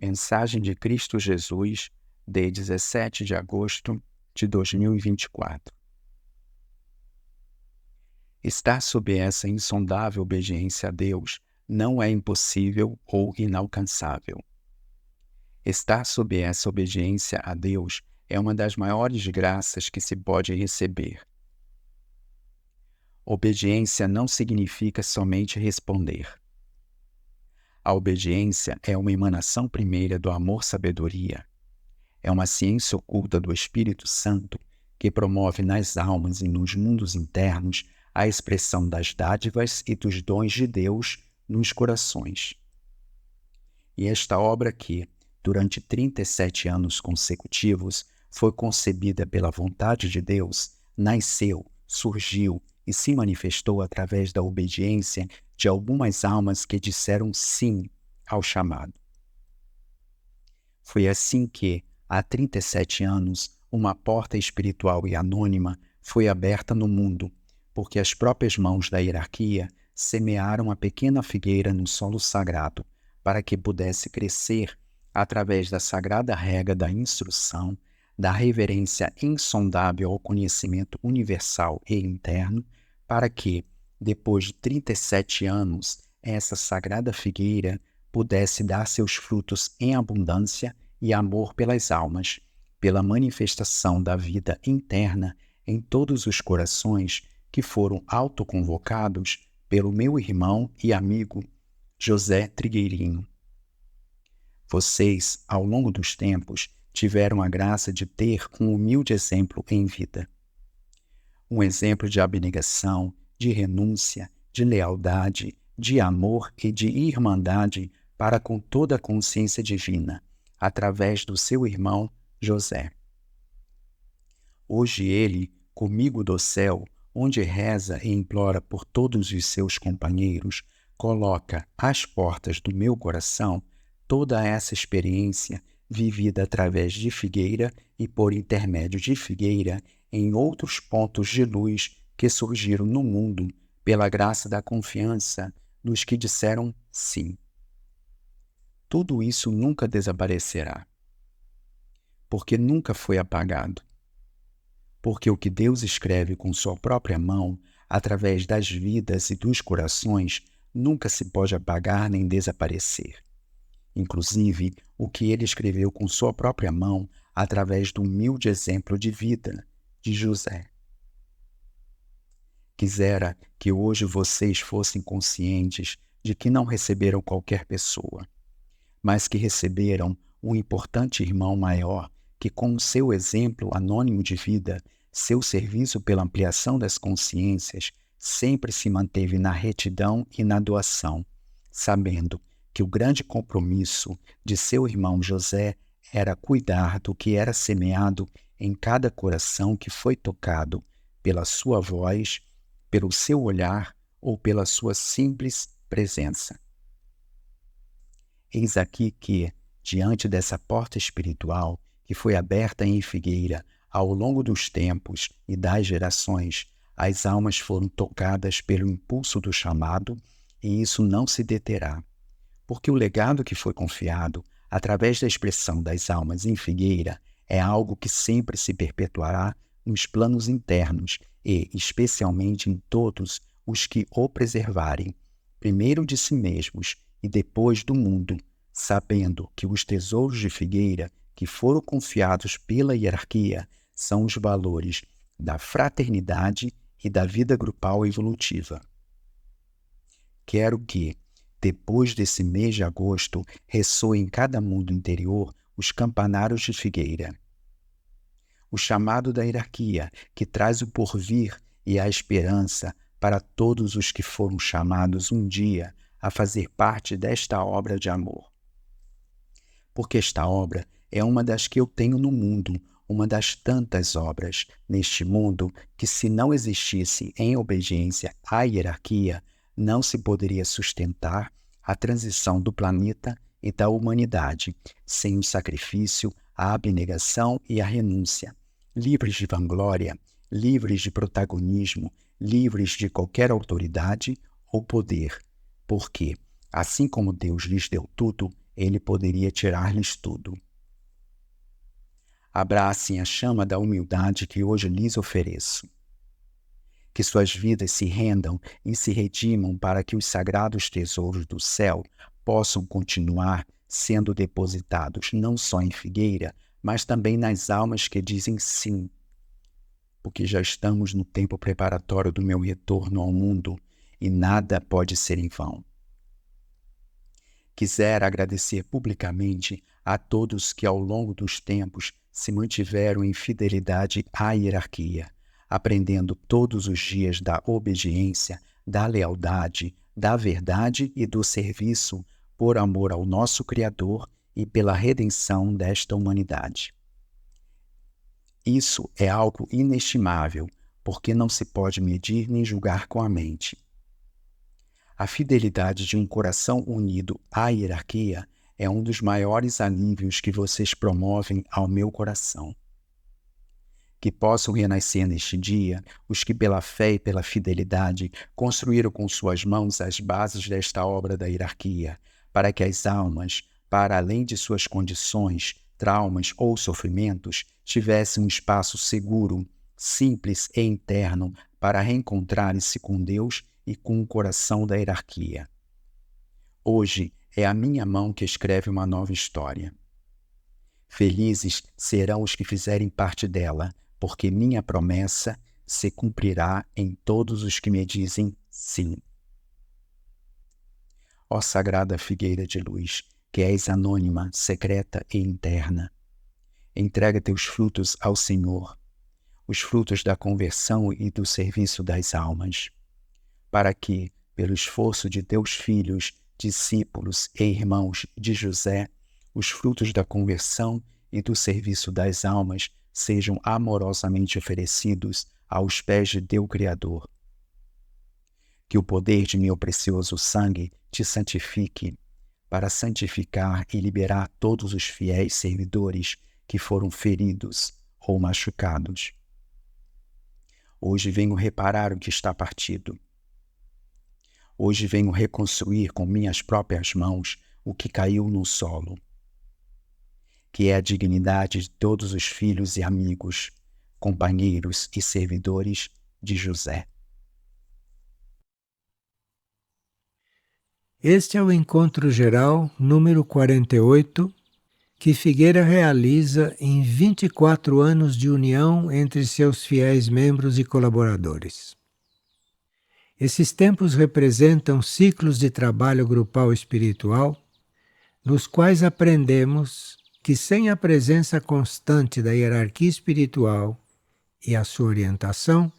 Mensagem de Cristo Jesus, de 17 de agosto de 2024. Estar sob essa insondável obediência a Deus não é impossível ou inalcançável. Estar sob essa obediência a Deus é uma das maiores graças que se pode receber. Obediência não significa somente responder. A obediência é uma emanação primeira do amor-sabedoria. É uma ciência oculta do Espírito Santo que promove nas almas e nos mundos internos a expressão das dádivas e dos dons de Deus nos corações. E esta obra que, durante 37 anos consecutivos, foi concebida pela vontade de Deus, nasceu, surgiu e se manifestou através da obediência de algumas almas que disseram sim ao chamado. Foi assim que, há 37 anos, uma porta espiritual e anônima foi aberta no mundo, porque as próprias mãos da hierarquia semearam a pequena figueira no solo sagrado, para que pudesse crescer através da sagrada rega da instrução, da reverência insondável ao conhecimento universal e interno, para que, depois de 37 anos, essa sagrada figueira pudesse dar seus frutos em abundância e amor pelas almas, pela manifestação da vida interna em todos os corações que foram autoconvocados pelo meu irmão e amigo José Trigueirinho. Vocês, ao longo dos tempos, tiveram a graça de ter um humilde exemplo em vida. Um exemplo de abnegação, de renúncia, de lealdade, de amor e de irmandade para com toda a consciência divina, através do seu irmão José. Hoje ele, comigo do céu, onde reza e implora por todos os seus companheiros, coloca às portas do meu coração toda essa experiência vivida através de Figueira e por intermédio de Figueira em outros pontos de luz que surgiram no mundo pela graça da confiança dos que disseram sim. Tudo isso nunca desaparecerá, porque nunca foi apagado. Porque o que Deus escreve com sua própria mão, através das vidas e dos corações, nunca se pode apagar nem desaparecer. Inclusive, o que ele escreveu com sua própria mão, através do humilde exemplo de vida de José. Quisera que hoje vocês fossem conscientes de que não receberam qualquer pessoa, mas que receberam um importante irmão maior que, com o seu exemplo anônimo de vida, seu serviço pela ampliação das consciências, sempre se manteve na retidão e na doação, sabendo que o grande compromisso de seu irmão José era cuidar do que era semeado em cada coração que foi tocado pela sua voz, pelo seu olhar ou pela sua simples presença. Eis aqui que, diante dessa porta espiritual que foi aberta em Figueira ao longo dos tempos e das gerações, as almas foram tocadas pelo impulso do chamado, e isso não se deterá, porque o legado que foi confiado, através da expressão das almas em Figueira, é algo que sempre se perpetuará nos planos internos e, especialmente, em todos os que o preservarem, primeiro de si mesmos e depois do mundo, sabendo que os tesouros de Figueira que foram confiados pela hierarquia são os valores da fraternidade e da vida grupal evolutiva. Quero que, depois desse mês de agosto, ressoem em cada mundo interior os campanários de Figueira. O chamado da hierarquia, que traz o porvir e a esperança para todos os que foram chamados um dia a fazer parte desta obra de amor. Porque esta obra é uma das que eu tenho no mundo, uma das tantas obras neste mundo que, se não existisse em obediência à hierarquia, não se poderia sustentar a transição do planeta e da humanidade, sem o sacrifício, a abnegação e a renúncia, livres de vanglória, livres de protagonismo, livres de qualquer autoridade ou poder, porque, assim como Deus lhes deu tudo, ele poderia tirar-lhes tudo. Abracem a chama da humildade que hoje lhes ofereço. Que suas vidas se rendam e se redimam para que os sagrados tesouros do céu possam continuar sendo depositados não só em Figueira, mas também nas almas que dizem sim, porque já estamos no tempo preparatório do meu retorno ao mundo e nada pode ser em vão. Quisera agradecer publicamente a todos que ao longo dos tempos se mantiveram em fidelidade à hierarquia, aprendendo todos os dias da obediência, da lealdade, da verdade e do serviço por amor ao nosso Criador e pela redenção desta humanidade. Isso é algo inestimável, porque não se pode medir nem julgar com a mente. A fidelidade de um coração unido à hierarquia é um dos maiores alívios que vocês promovem ao meu coração. Que possam renascer neste dia os que pela fé e pela fidelidade construíram com suas mãos as bases desta obra da hierarquia, para que as almas, para além de suas condições, traumas ou sofrimentos, tivessem um espaço seguro, simples e interno para reencontrarem-se com Deus e com o coração da hierarquia. Hoje é a minha mão que escreve uma nova história. Felizes serão os que fizerem parte dela, porque minha promessa se cumprirá em todos os que me dizem sim. Ó sagrada figueira de luz, que és anônima, secreta e interna, entrega teus frutos ao Senhor, os frutos da conversão e do serviço das almas, para que, pelo esforço de teus filhos, discípulos e irmãos de José, os frutos da conversão e do serviço das almas sejam amorosamente oferecidos aos pés de teu Criador. Que o poder de meu precioso sangue te santifique, para santificar e liberar todos os fiéis servidores que foram feridos ou machucados. Hoje venho reparar o que está partido. Hoje venho reconstruir com minhas próprias mãos o que caiu no solo, que é a dignidade de todos os filhos e amigos, companheiros e servidores de José. Este é o encontro geral número 48, que Figueira realiza em 24 anos de união entre seus fiéis membros e colaboradores. Esses tempos representam ciclos de trabalho grupal espiritual, nos quais aprendemos que sem a presença constante da hierarquia espiritual e a sua orientação,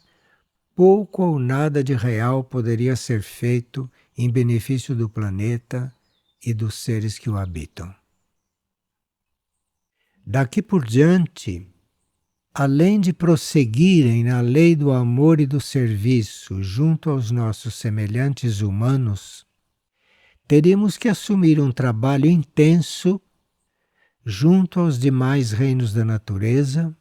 pouco ou nada de real poderia ser feito em benefício do planeta e dos seres que o habitam. Daqui por diante, além de prosseguirem na lei do amor e do serviço junto aos nossos semelhantes humanos, teríamos que assumir um trabalho intenso junto aos demais reinos da natureza,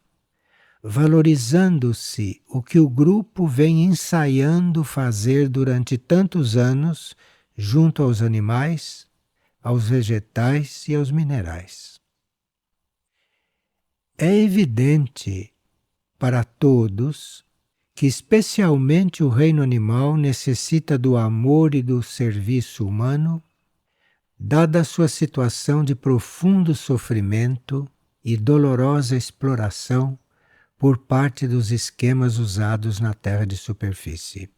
valorizando-se o que o grupo vem ensaiando fazer durante tantos anos junto aos animais, aos vegetais e aos minerais. É evidente para todos que especialmente o reino animal necessita do amor e do serviço humano, dada a sua situação de profundo sofrimento e dolorosa exploração por parte dos esquemas usados na Terra de superfície.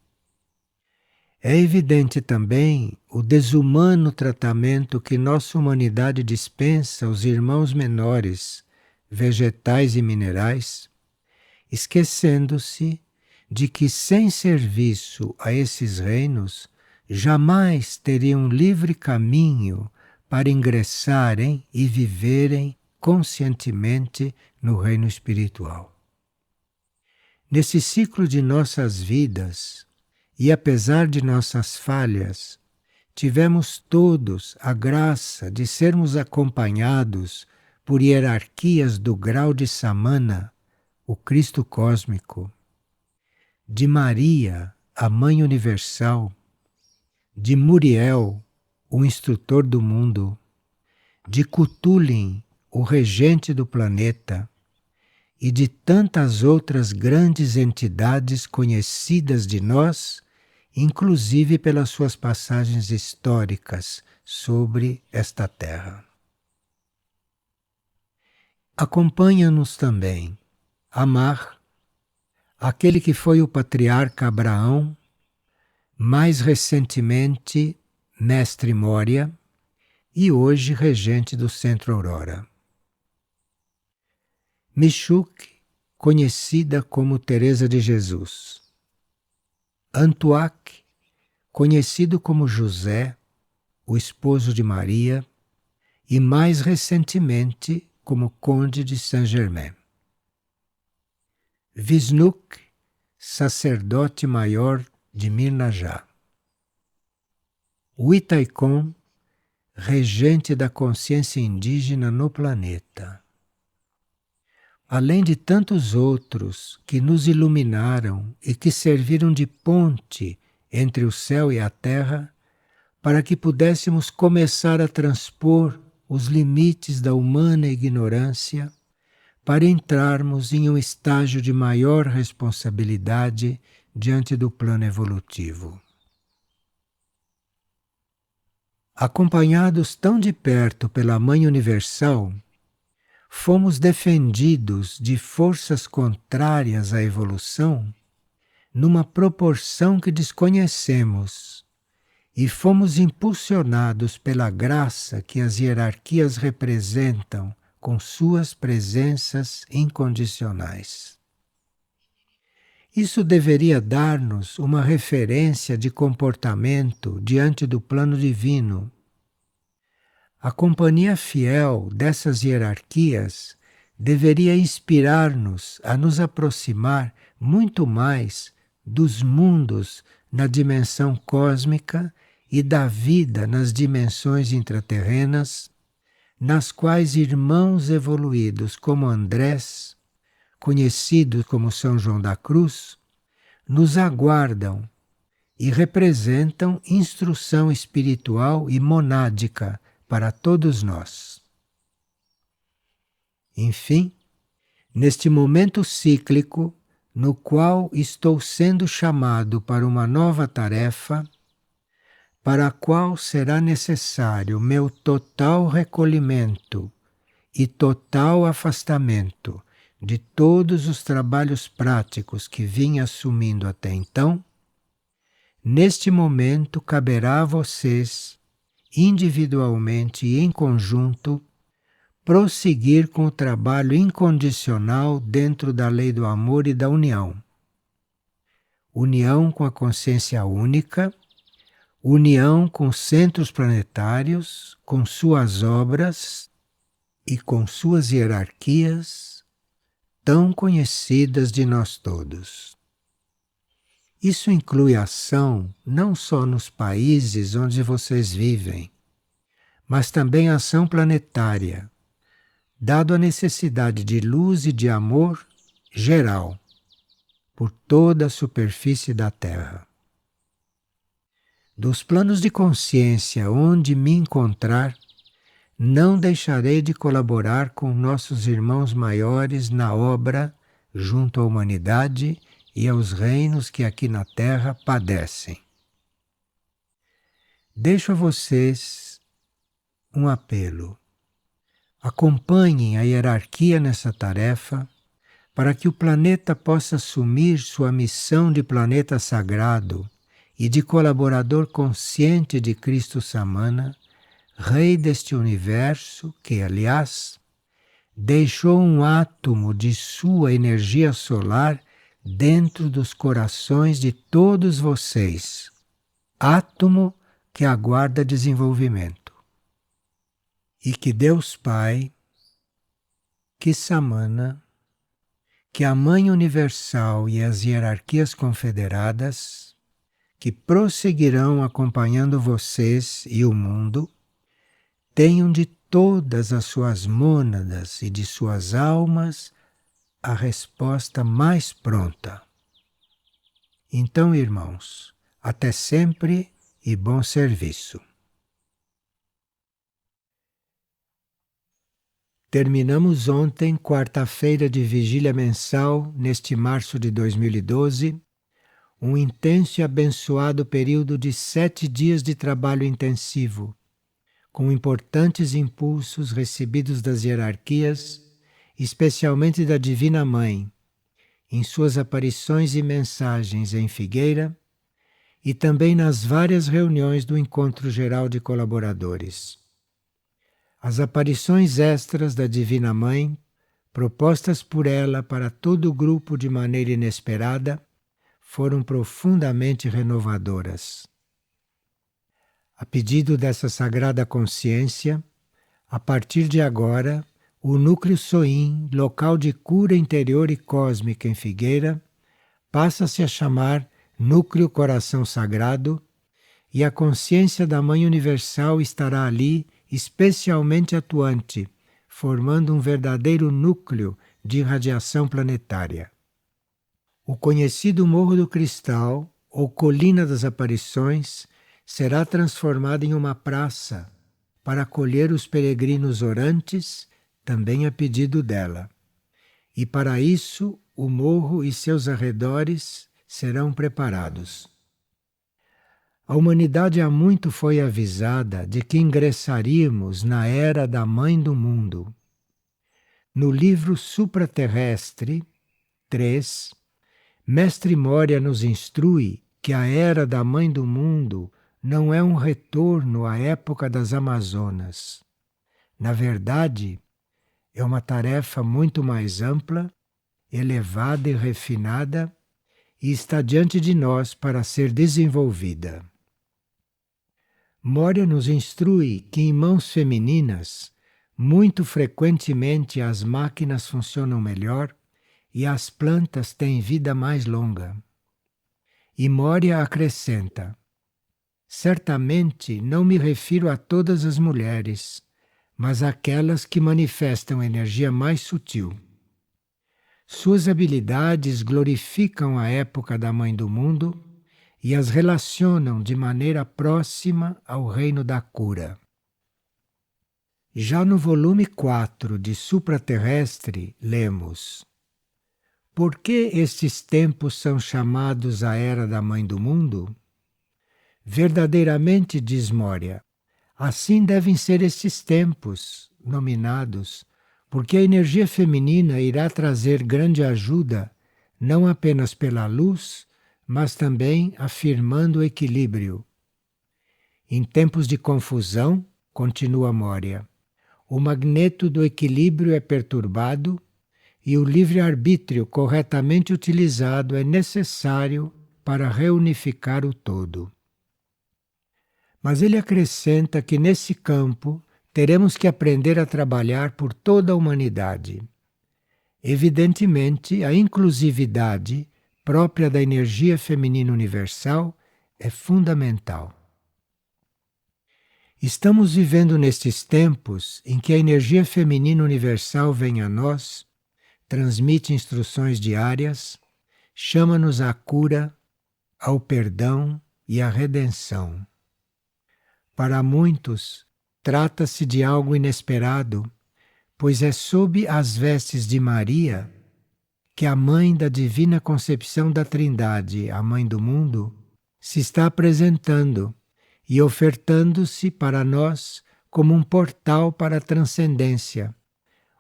É evidente também o desumano tratamento que nossa humanidade dispensa aos irmãos menores, vegetais e minerais, esquecendo-se de que sem serviço a esses reinos jamais teriam livre caminho para ingressarem e viverem conscientemente no reino espiritual. Nesse ciclo de nossas vidas, e apesar de nossas falhas, tivemos todos a graça de sermos acompanhados por hierarquias do grau de Samana, o Cristo cósmico, de Maria, a Mãe Universal, de Muriel, o instrutor do mundo, de Cthulhu, o regente do planeta, e de tantas outras grandes entidades conhecidas de nós, inclusive pelas suas passagens históricas sobre esta terra. Acompanha-nos também Amar, aquele que foi o patriarca Abraão, mais recentemente mestre Mória e hoje regente do Centro Aurora. Michouk, conhecida como Teresa de Jesus. Antoine, conhecido como José, o esposo de Maria, e mais recentemente como Conde de Saint-Germain. Visnuk, sacerdote maior de Mirnajá. Witaikon, regente da consciência indígena no planeta. Além de tantos outros que nos iluminaram e que serviram de ponte entre o céu e a terra, para que pudéssemos começar a transpor os limites da humana ignorância, para entrarmos em um estágio de maior responsabilidade diante do plano evolutivo. Acompanhados tão de perto pela Mãe Universal, fomos defendidos de forças contrárias à evolução numa proporção que desconhecemos e fomos impulsionados pela graça que as hierarquias representam com suas presenças incondicionais. Isso deveria dar-nos uma referência de comportamento diante do plano divino. A companhia fiel dessas hierarquias deveria inspirar-nos a nos aproximar muito mais dos mundos na dimensão cósmica e da vida nas dimensões intraterrenas, nas quais irmãos evoluídos como Andrés, conhecidos como São João da Cruz, nos aguardam e representam instrução espiritual e monádica para todos nós. Enfim, neste momento cíclico, no qual estou sendo chamado para uma nova tarefa, para a qual será necessário meu total recolhimento e total afastamento de todos os trabalhos práticos que vim assumindo até então, neste momento caberá a vocês, individualmente e em conjunto, prosseguir com o trabalho incondicional dentro da lei do amor e da união. União com a consciência única, união com centros planetários, com suas obras e com suas hierarquias tão conhecidas de nós todos. Isso inclui ação não só nos países onde vocês vivem, mas também ação planetária, dado a necessidade de luz e de amor geral por toda a superfície da Terra. Dos planos de consciência onde me encontrar, não deixarei de colaborar com nossos irmãos maiores na obra junto à humanidade e aos reinos que aqui na Terra padecem. Deixo a vocês um apelo. Acompanhem a hierarquia nessa tarefa para que o planeta possa assumir sua missão de planeta sagrado e de colaborador consciente de Cristo Samana, Rei deste universo que, aliás, deixou um átomo de sua energia solar dentro dos corações de todos vocês, átomo que aguarda desenvolvimento. E que Deus Pai, que Samana, que a Mãe Universal e as hierarquias confederadas, que prosseguirão acompanhando vocês e o mundo, tenham de todas as suas mônadas e de suas almas a resposta mais pronta. Então, irmãos, até sempre e bom serviço. Terminamos ontem, quarta-feira de vigília mensal, neste março de 2012, um intenso e abençoado período de 7 dias de trabalho intensivo, com importantes impulsos recebidos das hierarquias, especialmente da Divina Mãe, em suas aparições e mensagens em Figueira e também nas várias reuniões do Encontro Geral de Colaboradores. As aparições extras da Divina Mãe, propostas por ela para todo o grupo de maneira inesperada, foram profundamente renovadoras. A pedido dessa Sagrada Consciência, a partir de agora, o Núcleo Soim, local de cura interior e cósmica em Figueira, passa-se a chamar Núcleo Coração Sagrado e a consciência da Mãe Universal estará ali especialmente atuante, formando um verdadeiro núcleo de irradiação planetária. O conhecido Morro do Cristal, ou Colina das Aparições, será transformado em uma praça para acolher os peregrinos orantes, também a pedido dela. E para isso, o morro e seus arredores serão preparados. A humanidade há muito foi avisada de que ingressaríamos na era da Mãe do Mundo. No livro Supraterrestre 3, Mestre Moria nos instrui que a era da Mãe do Mundo não é um retorno à época das Amazonas. Na verdade, é uma tarefa muito mais ampla, elevada e refinada e está diante de nós para ser desenvolvida. Moria nos instrui que em mãos femininas, muito frequentemente as máquinas funcionam melhor e as plantas têm vida mais longa. E Moria acrescenta: certamente não me refiro a todas as mulheres, mas àquelas que manifestam energia mais sutil. Suas habilidades glorificam a época da Mãe do Mundo e as relacionam de maneira próxima ao reino da cura. Já no volume 4 de Supraterrestre, lemos: por que estes tempos são chamados a Era da Mãe do Mundo? Verdadeiramente, diz Moria, assim devem ser estes tempos, nominados, porque a energia feminina irá trazer grande ajuda, não apenas pela luz, mas também afirmando o equilíbrio. Em tempos de confusão, continua Moria, o magneto do equilíbrio é perturbado e o livre-arbítrio corretamente utilizado é necessário para reunificar o todo. Mas ele acrescenta que nesse campo teremos que aprender a trabalhar por toda a humanidade. Evidentemente, a inclusividade própria da energia feminina universal é fundamental. Estamos vivendo nestes tempos em que a energia feminina universal vem a nós, transmite instruções diárias, chama-nos à cura, ao perdão e à redenção. Para muitos, trata-se de algo inesperado, pois é sob as vestes de Maria que a Mãe da Divina Concepção da Trindade, a Mãe do Mundo, se está apresentando e ofertando-se para nós como um portal para a transcendência,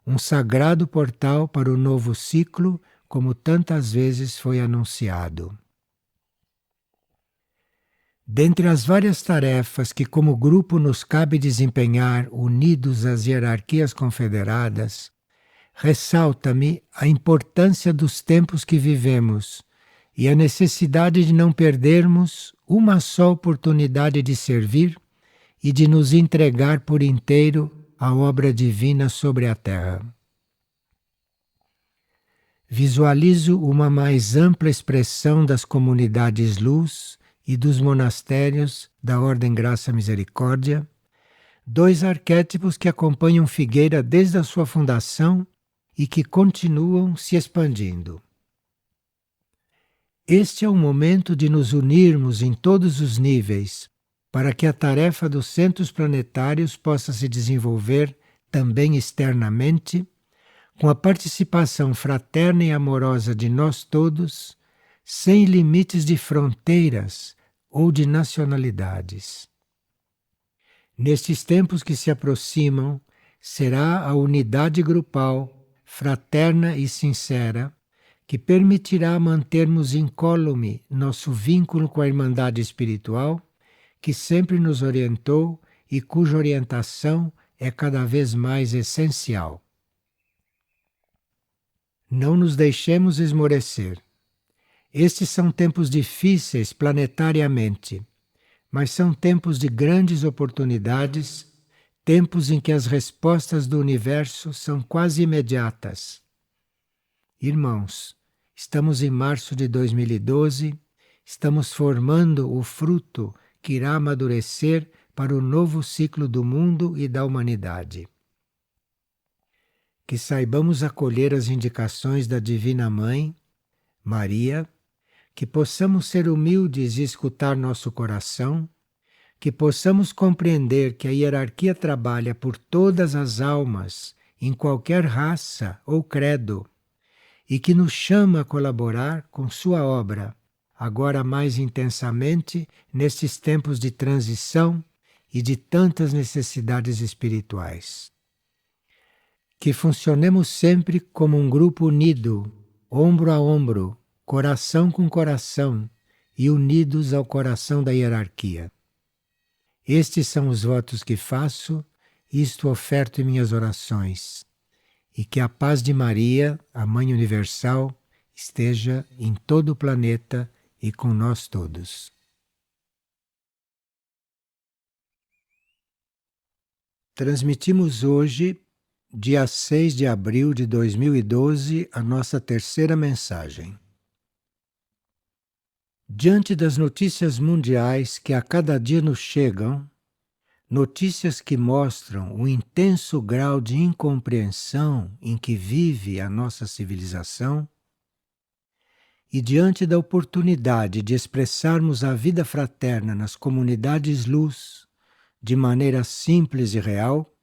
um sagrado portal para o novo ciclo, como tantas vezes foi anunciado. Dentre as várias tarefas que como grupo nos cabe desempenhar unidos às hierarquias confederadas, ressalta-me a importância dos tempos que vivemos e a necessidade de não perdermos uma só oportunidade de servir e de nos entregar por inteiro à obra divina sobre a terra. Visualizo uma mais ampla expressão das comunidades luz e dos monastérios da Ordem Graça Misericórdia, dois arquétipos que acompanham Figueira desde a sua fundação e que continuam se expandindo. Este é o momento de nos unirmos em todos os níveis para que a tarefa dos centros planetários possa se desenvolver também externamente, com a participação fraterna e amorosa de nós todos, sem limites de fronteiras ou de nacionalidades. Nestes tempos que se aproximam, será a unidade grupal, fraterna e sincera, que permitirá mantermos incólume nosso vínculo com a Irmandade Espiritual, que sempre nos orientou e cuja orientação é cada vez mais essencial. Não nos deixemos esmorecer. Estes são tempos difíceis planetariamente, mas são tempos de grandes oportunidades, tempos em que as respostas do universo são quase imediatas. Irmãos, estamos em março de 2012, estamos formando o fruto que irá amadurecer para o novo ciclo do mundo e da humanidade. Que saibamos acolher as indicações da Divina Mãe, Maria, que possamos ser humildes e escutar nosso coração, que possamos compreender que a hierarquia trabalha por todas as almas, em qualquer raça ou credo, e que nos chama a colaborar com sua obra, agora mais intensamente nestes tempos de transição e de tantas necessidades espirituais. Que funcionemos sempre como um grupo unido, ombro a ombro, coração com coração e unidos ao coração da hierarquia. Estes são os votos que faço, isto oferto em minhas orações. E que a paz de Maria, a Mãe Universal, esteja em todo o planeta e com nós todos. Transmitimos hoje, dia 6 de abril de 2012, a nossa terceira mensagem. Diante das notícias mundiais que a cada dia nos chegam, notícias que mostram o intenso grau de incompreensão em que vive a nossa civilização, e diante da oportunidade de expressarmos a vida fraterna nas comunidades luz de maneira simples e real,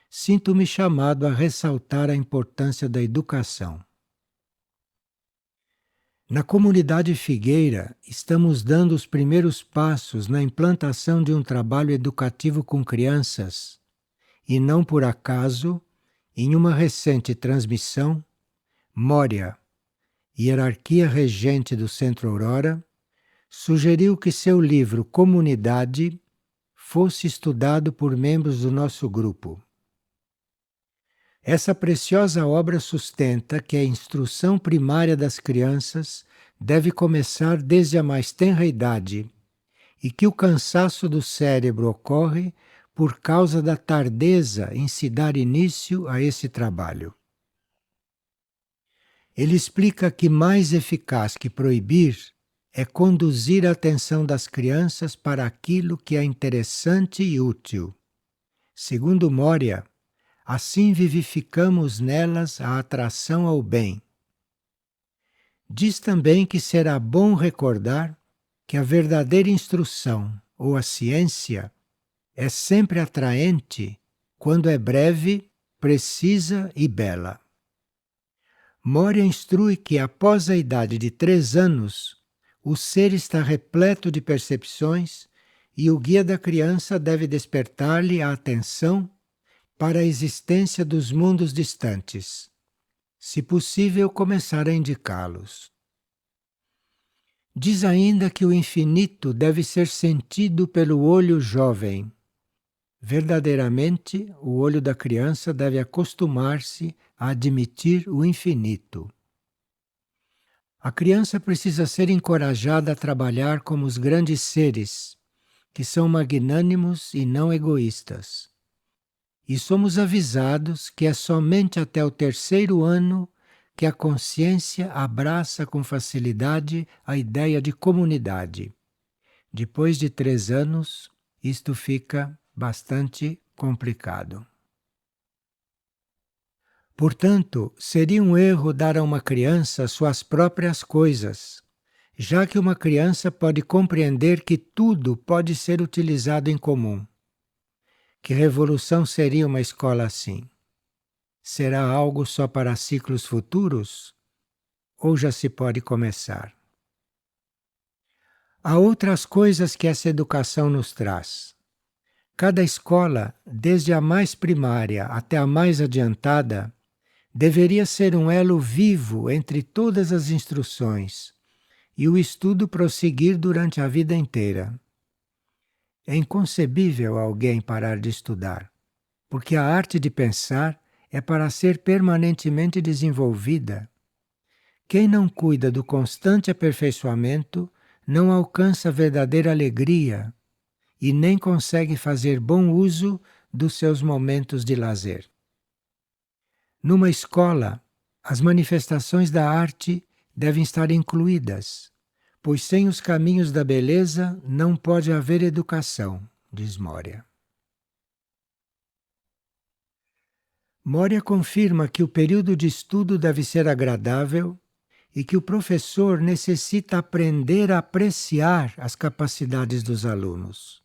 sinto-me chamado a ressaltar a importância da educação. Na comunidade Figueira, estamos dando os primeiros passos na implantação de um trabalho educativo com crianças, e não por acaso, em uma recente transmissão, Mória, hierarquia regente do Centro Aurora, sugeriu que seu livro Comunidade fosse estudado por membros do nosso grupo. Essa preciosa obra sustenta que a instrução primária das crianças deve começar desde a mais tenra idade e que o cansaço do cérebro ocorre por causa da tardeza em se dar início a esse trabalho. Ele explica que mais eficaz que proibir é conduzir a atenção das crianças para aquilo que é interessante e útil. Segundo Mória, assim vivificamos nelas a atração ao bem. Diz também que será bom recordar que a verdadeira instrução, ou a ciência, é sempre atraente quando é breve, precisa e bela. Mória instrui que após a idade de 3 anos, o ser está repleto de percepções e o guia da criança deve despertar-lhe a atenção para a existência dos mundos distantes, se possível começar a indicá-los. Diz ainda que o infinito deve ser sentido pelo olho jovem. Verdadeiramente, o olho da criança deve acostumar-se a admitir o infinito. A criança precisa ser encorajada a trabalhar como os grandes seres, que são magnânimos e não egoístas. E somos avisados que é somente até o 3º ano que a consciência abraça com facilidade a ideia de comunidade. Depois de 3 anos, isto fica bastante complicado. Portanto, seria um erro dar a uma criança suas próprias coisas, já que uma criança pode compreender que tudo pode ser utilizado em comum. Que revolução seria uma escola assim? será algo só para ciclos futuros? Ou já se pode começar? Há outras coisas que essa educação nos traz. Cada escola, desde a mais primária até a mais adiantada, deveria ser um elo vivo entre todas as instruções e o estudo prosseguir durante a vida inteira. É inconcebível alguém parar de estudar, porque a arte de pensar é para ser permanentemente desenvolvida. Quem não cuida do constante aperfeiçoamento não alcança verdadeira alegria e nem consegue fazer bom uso dos seus momentos de lazer. Numa escola, as manifestações da arte devem estar incluídas, pois sem os caminhos da beleza não pode haver educação, diz Moria. Moria confirma que o período de estudo deve ser agradável e que o professor necessita aprender a apreciar as capacidades dos alunos.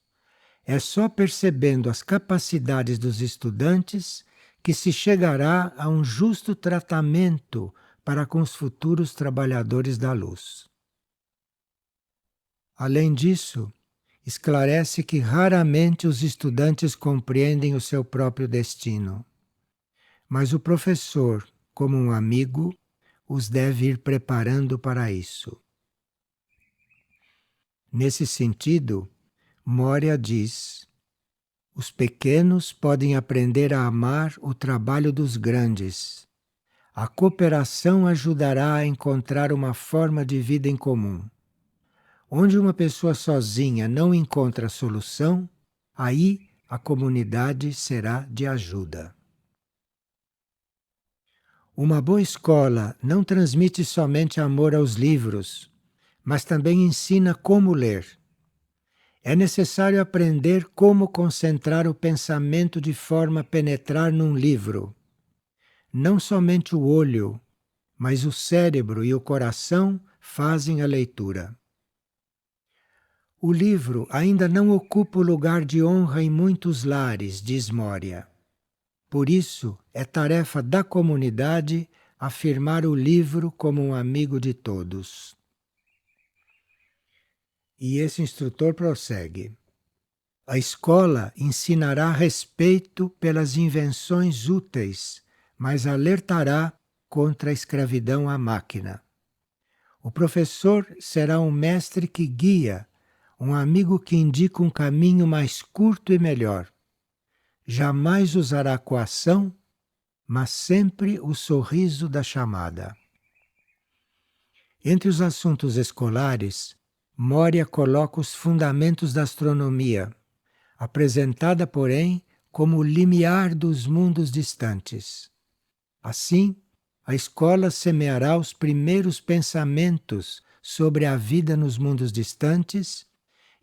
É só percebendo as capacidades dos estudantes que se chegará a um justo tratamento para com os futuros trabalhadores da luz. Além disso, esclarece que raramente os estudantes compreendem o seu próprio destino. Mas o professor, como um amigo, os deve ir preparando para isso. Nesse sentido, Moria diz: os pequenos podem aprender a amar o trabalho dos grandes. A cooperação ajudará a encontrar uma forma de vida em comum. Onde uma pessoa sozinha não encontra solução, aí a comunidade será de ajuda. Uma boa escola não transmite somente amor aos livros, mas também ensina como ler. É necessário aprender como concentrar o pensamento de forma a penetrar num livro. Não somente o olho, mas o cérebro e o coração fazem a leitura. O livro ainda não ocupa o lugar de honra em muitos lares, diz Moria. Por isso, é tarefa da comunidade afirmar o livro como um amigo de todos. E esse instrutor prossegue: a escola ensinará respeito pelas invenções úteis, mas alertará contra a escravidão à máquina. O professor será um mestre que guia, um amigo que indica um caminho mais curto e melhor. Jamais usará coação, mas sempre o sorriso da chamada. Entre os assuntos escolares, Moria coloca os fundamentos da astronomia, apresentada, porém, como o limiar dos mundos distantes. Assim, a escola semeará os primeiros pensamentos sobre a vida nos mundos distantes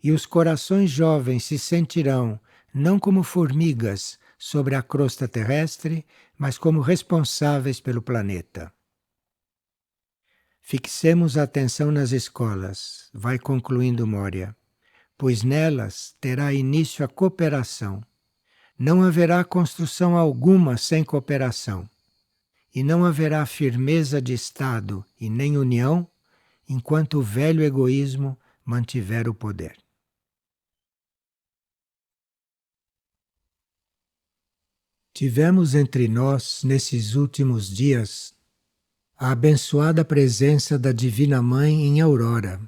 e os corações jovens se sentirão não como formigas sobre a crosta terrestre, mas como responsáveis pelo planeta. Fixemos a atenção nas escolas, vai concluindo Moria, pois nelas terá início a cooperação. Não haverá construção alguma sem cooperação, e não haverá firmeza de Estado e nem união enquanto o velho egoísmo mantiver o poder. Tivemos entre nós, nesses últimos dias, a abençoada presença da Divina Mãe em Aurora,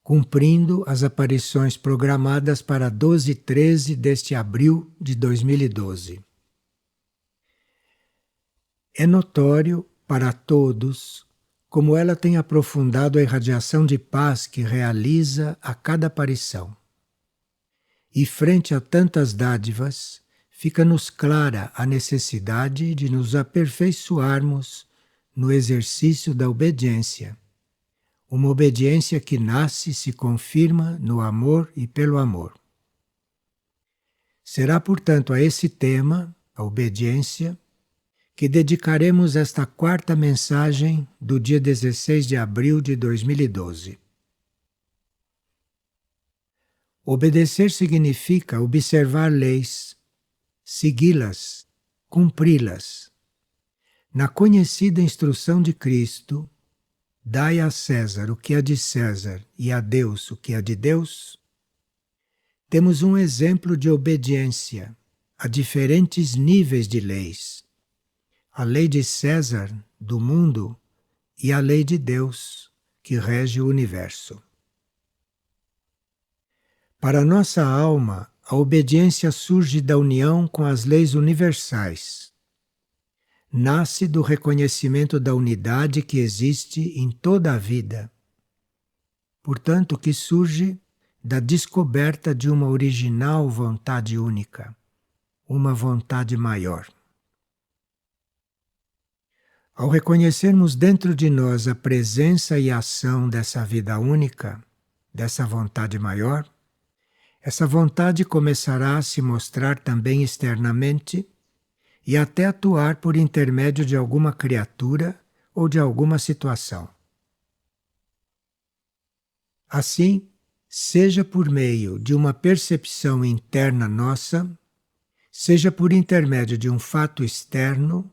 cumprindo as aparições programadas para 12 e 13 deste abril de 2012. É notório para todos como ela tem aprofundado a irradiação de paz que realiza a cada aparição. E frente a tantas dádivas, fica-nos clara a necessidade de nos aperfeiçoarmos no exercício da obediência. Uma obediência que nasce e se confirma no amor e pelo amor. Será, portanto, a esse tema, a obediência, que dedicaremos esta quarta mensagem do dia 16 de abril de 2012. Obedecer significa observar leis, segui-las, cumpri-las. Na conhecida instrução de Cristo, dai a César o que é de César e a Deus o que é de Deus, temos um exemplo de obediência a diferentes níveis de leis. A lei de César, do mundo, e a lei de Deus, que rege o universo. Para nossa alma, a obediência surge da união com as leis universais. Nasce do reconhecimento da unidade que existe em toda a vida. Portanto, que surge da descoberta de uma original vontade única, uma vontade maior. Ao reconhecermos dentro de nós a presença e a ação dessa vida única, dessa vontade maior, essa vontade começará a se mostrar também externamente e até atuar por intermédio de alguma criatura ou de alguma situação. Assim, seja por meio de uma percepção interna nossa, seja por intermédio de um fato externo,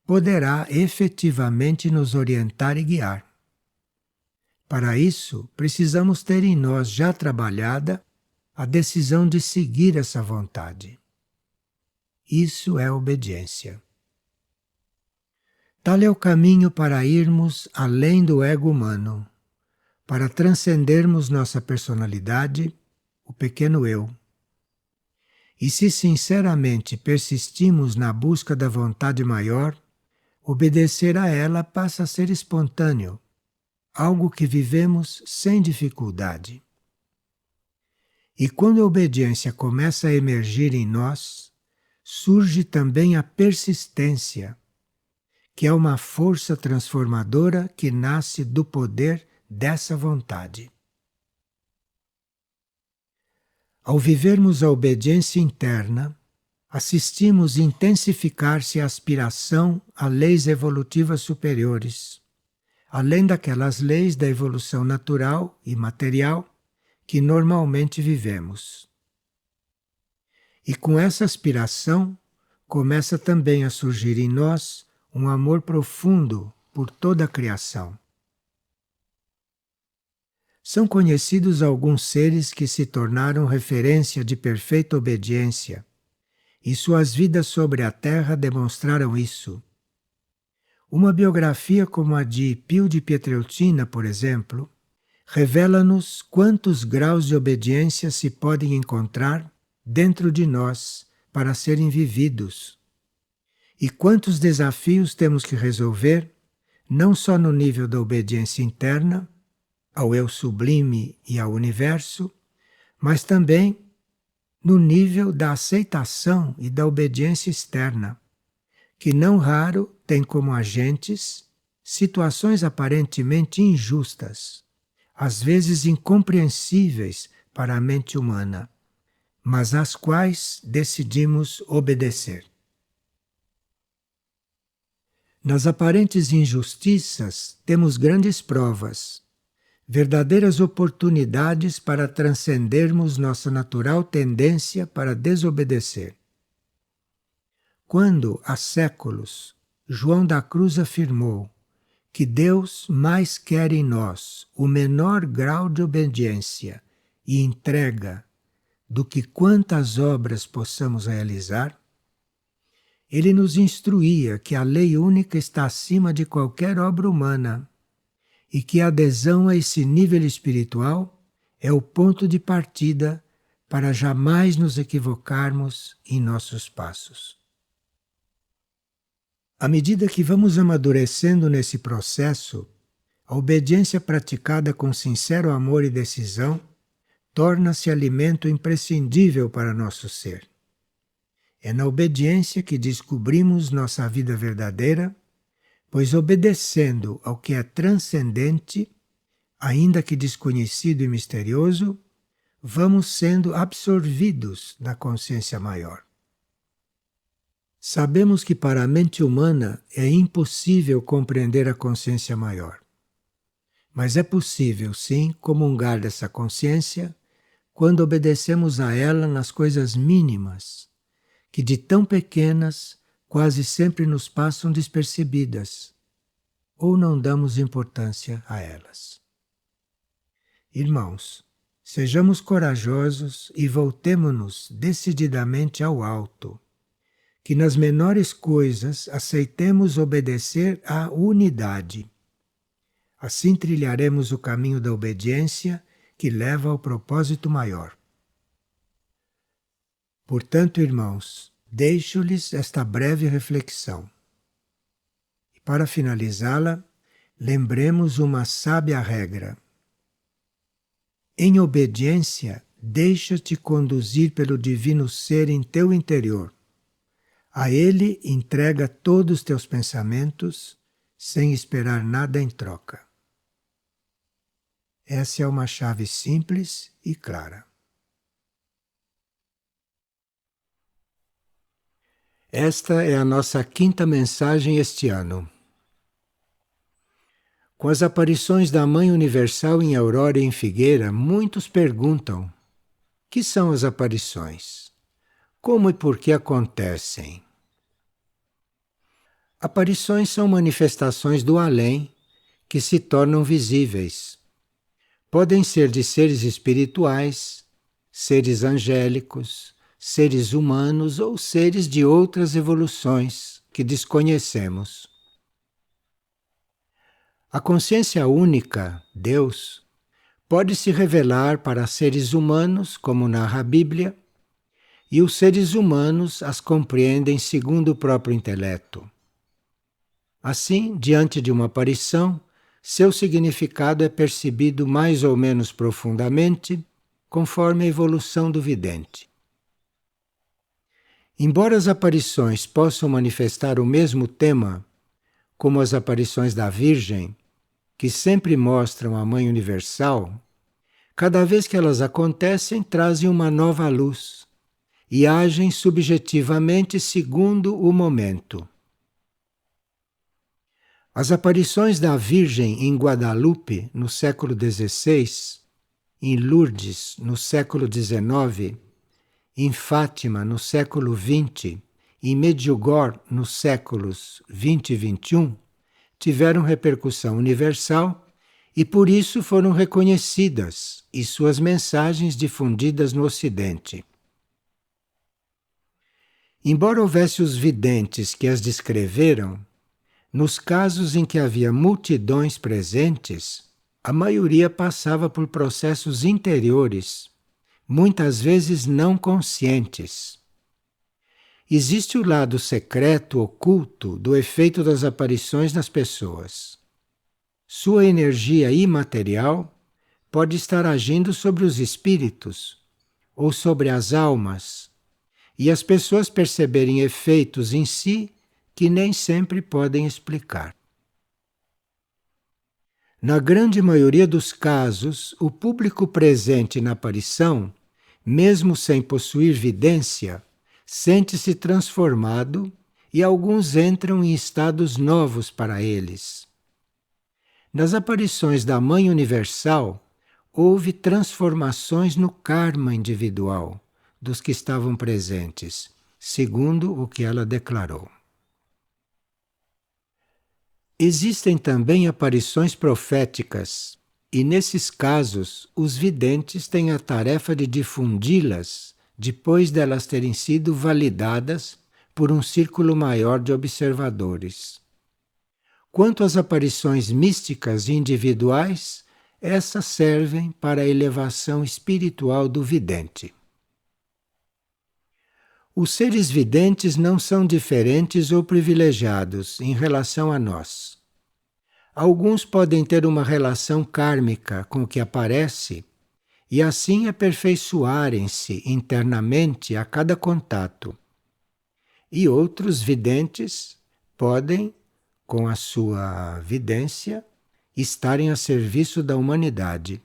poderá efetivamente nos orientar e guiar. Para isso, precisamos ter em nós já trabalhada a decisão de seguir essa vontade. Isso é obediência. Tal é o caminho para irmos além do ego humano, para transcendermos nossa personalidade, o pequeno eu. E se sinceramente persistimos na busca da vontade maior, obedecer a ela passa a ser espontâneo, algo que vivemos sem dificuldade. E quando a obediência começa a emergir em nós, surge também a persistência, que é uma força transformadora que nasce do poder dessa vontade. Ao vivermos a obediência interna, assistimos intensificar-se a aspiração a leis evolutivas superiores, além daquelas leis da evolução natural e material que normalmente vivemos. E com essa aspiração, começa também a surgir em nós um amor profundo por toda a criação. São conhecidos alguns seres que se tornaram referência de perfeita obediência, e suas vidas sobre a Terra demonstraram isso. Uma biografia como a de Pio de Pietrelcina, por exemplo, revela-nos quantos graus de obediência se podem encontrar dentro de nós para serem vividos, e quantos desafios temos que resolver, não só no nível da obediência interna, ao eu sublime e ao universo, mas também no nível da aceitação e da obediência externa, que não raro tem como agentes situações aparentemente injustas, às vezes incompreensíveis para a mente humana, mas às quais decidimos obedecer. Nas aparentes injustiças temos grandes provas, verdadeiras oportunidades para transcendermos nossa natural tendência para desobedecer. Quando, há séculos, João da Cruz afirmou que Deus mais quer em nós o menor grau de obediência e entrega do que quantas obras possamos realizar, ele nos instruía que a lei única está acima de qualquer obra humana e que a adesão a esse nível espiritual é o ponto de partida para jamais nos equivocarmos em nossos passos. À medida que vamos amadurecendo nesse processo, a obediência praticada com sincero amor e decisão torna-se alimento imprescindível para nosso ser. É na obediência que descobrimos nossa vida verdadeira, pois obedecendo ao que é transcendente, ainda que desconhecido e misterioso, vamos sendo absorvidos na consciência maior. Sabemos que para a mente humana é impossível compreender a consciência maior. Mas é possível, sim, comungar dessa consciência quando obedecemos a ela nas coisas mínimas, que de tão pequenas quase sempre nos passam despercebidas ou não damos importância a elas. Irmãos, sejamos corajosos e voltemo-nos decididamente ao alto, que nas menores coisas aceitemos obedecer à unidade. Assim trilharemos o caminho da obediência que leva ao propósito maior. Portanto, irmãos, deixo-lhes esta breve reflexão. E para finalizá-la, lembremos uma sábia regra. Em obediência, deixa-te conduzir pelo divino ser em teu interior. A ele entrega todos os teus pensamentos, sem esperar nada em troca. Essa é uma chave simples e clara. Esta é a nossa quinta mensagem este ano. Com as aparições da Mãe Universal em Aurora e em Figueira, muitos perguntam: que são as aparições? Como e por que acontecem? Aparições são manifestações do além que se tornam visíveis. Podem ser de seres espirituais, seres angélicos, seres humanos ou seres de outras evoluções que desconhecemos. A consciência única, Deus, pode se revelar para seres humanos, como narra a Bíblia, e os seres humanos as compreendem segundo o próprio intelecto. Assim, diante de uma aparição, seu significado é percebido mais ou menos profundamente, conforme a evolução do vidente. Embora as aparições possam manifestar o mesmo tema, como as aparições da Virgem, que sempre mostram a Mãe Universal, cada vez que elas acontecem, trazem uma nova luz e agem subjetivamente segundo o momento. As aparições da Virgem em Guadalupe, no século XVI, em Lourdes, no século XIX, em Fátima, no século XX, e em Medjugorje, nos séculos XX e XXI, tiveram repercussão universal e por isso foram reconhecidas e suas mensagens difundidas no Ocidente. Embora houvesse os videntes que as descreveram, nos casos em que havia multidões presentes, a maioria passava por processos interiores, muitas vezes não conscientes. Existe o lado secreto, oculto, do efeito das aparições nas pessoas. Sua energia imaterial pode estar agindo sobre os espíritos ou sobre as almas, e as pessoas perceberem efeitos em si que nem sempre podem explicar. Na grande maioria dos casos, o público presente na aparição, mesmo sem possuir vidência, sente-se transformado e alguns entram em estados novos para eles. Nas aparições da Mãe Universal, houve transformações no karma individual dos que estavam presentes, segundo o que ela declarou. Existem também aparições proféticas, e nesses casos os videntes têm a tarefa de difundi-las depois delas terem sido validadas por um círculo maior de observadores. Quanto às aparições místicas e individuais, essas servem para a elevação espiritual do vidente. Os seres videntes não são diferentes ou privilegiados em relação a nós. Alguns podem ter uma relação kármica com o que aparece e assim aperfeiçoarem-se internamente a cada contato. E outros videntes podem, com a sua vidência, estarem a serviço da humanidade.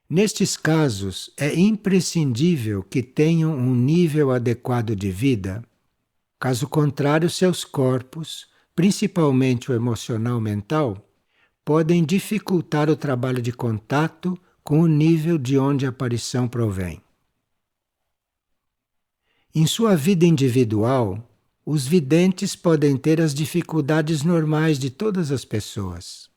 Nestes casos, é imprescindível que tenham um nível adequado de vida. Caso contrário, seus corpos, principalmente o emocional mental, podem dificultar o trabalho de contato com o nível de onde a aparição provém. Em sua vida individual, os videntes podem ter as dificuldades normais de todas as pessoas.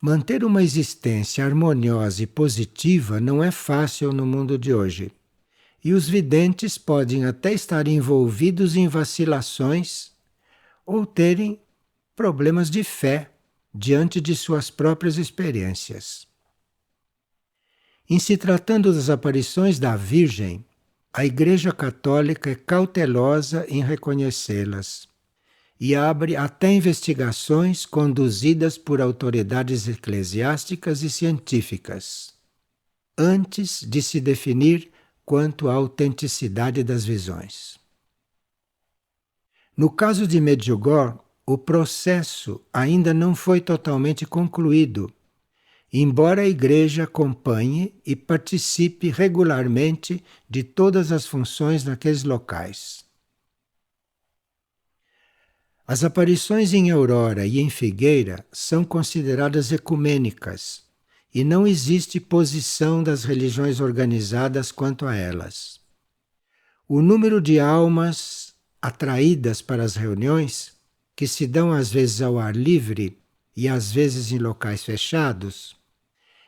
Manter uma existência harmoniosa e positiva não é fácil no mundo de hoje. E os videntes podem até estar envolvidos em vacilações ou terem problemas de fé diante de suas próprias experiências. Em se tratando das aparições da Virgem, a Igreja Católica é cautelosa em reconhecê-las e abre até investigações conduzidas por autoridades eclesiásticas e científicas, antes de se definir quanto à autenticidade das visões. No caso de Medjugorje, o processo ainda não foi totalmente concluído, embora a Igreja acompanhe e participe regularmente de todas as funções naqueles locais. As aparições em Aurora e em Figueira são consideradas ecumênicas e não existe posição das religiões organizadas quanto a elas. O número de almas atraídas para as reuniões, que se dão às vezes ao ar livre e às vezes em locais fechados,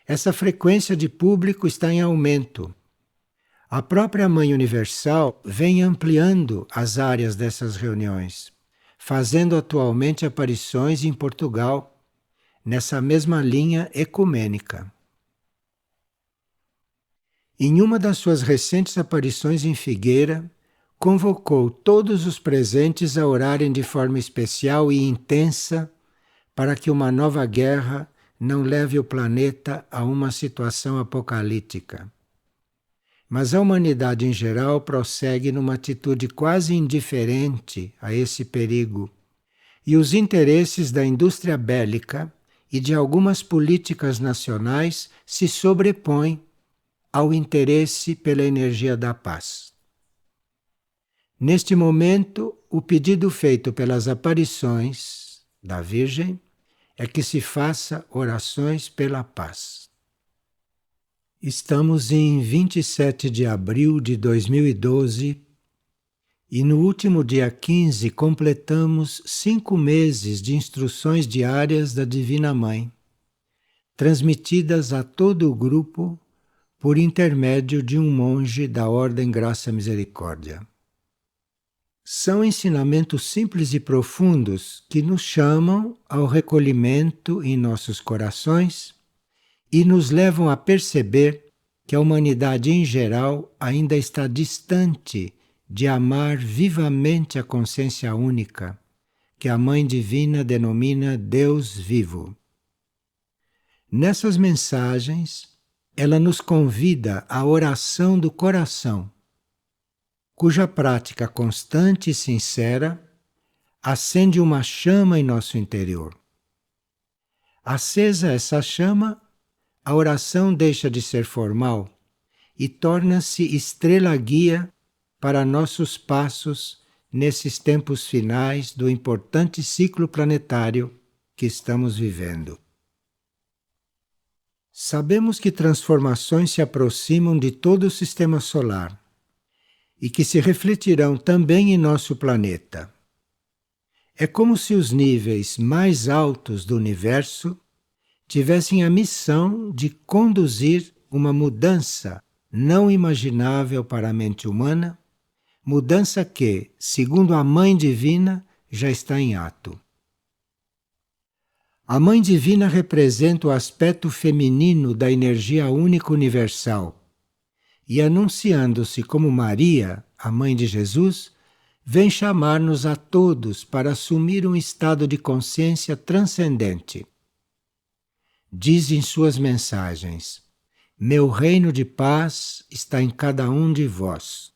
essa frequência de público está em aumento. A própria Mãe Universal vem ampliando as áreas dessas reuniões, fazendo atualmente aparições em Portugal, nessa mesma linha ecumênica. Em uma das suas recentes aparições em Figueira, convocou todos os presentes a orarem de forma especial e intensa para que uma nova guerra não leve o planeta a uma situação apocalíptica. Mas a humanidade em geral prossegue numa atitude quase indiferente a esse perigo, e os interesses da indústria bélica e de algumas políticas nacionais se sobrepõem ao interesse pela energia da paz. Neste momento, o pedido feito pelas aparições da Virgem é que se faça orações pela paz. Estamos em 27 de abril de 2012 e no último dia 15 completamos 5 meses de instruções diárias da Divina Mãe, transmitidas a todo o grupo por intermédio de um monge da Ordem Graça e Misericórdia. São ensinamentos simples e profundos que nos chamam ao recolhimento em nossos corações e nos levam a perceber que a humanidade em geral ainda está distante de amar vivamente a consciência única, que a Mãe Divina denomina Deus vivo. Nessas mensagens, ela nos convida à oração do coração, cuja prática constante e sincera acende uma chama em nosso interior. Acesa essa chama, a oração deixa de ser formal e torna-se estrela guia para nossos passos nesses tempos finais do importante ciclo planetário que estamos vivendo. Sabemos que transformações se aproximam de todo o sistema solar e que se refletirão também em nosso planeta. É como se os níveis mais altos do universo tivessem a missão de conduzir uma mudança não imaginável para a mente humana, mudança que, segundo a Mãe Divina, já está em ato. A Mãe Divina representa o aspecto feminino da energia única universal e, anunciando-se como Maria, a Mãe de Jesus, vem chamar-nos a todos para assumir um estado de consciência transcendente. Diz em suas mensagens: "Meu reino de paz está em cada um de vós."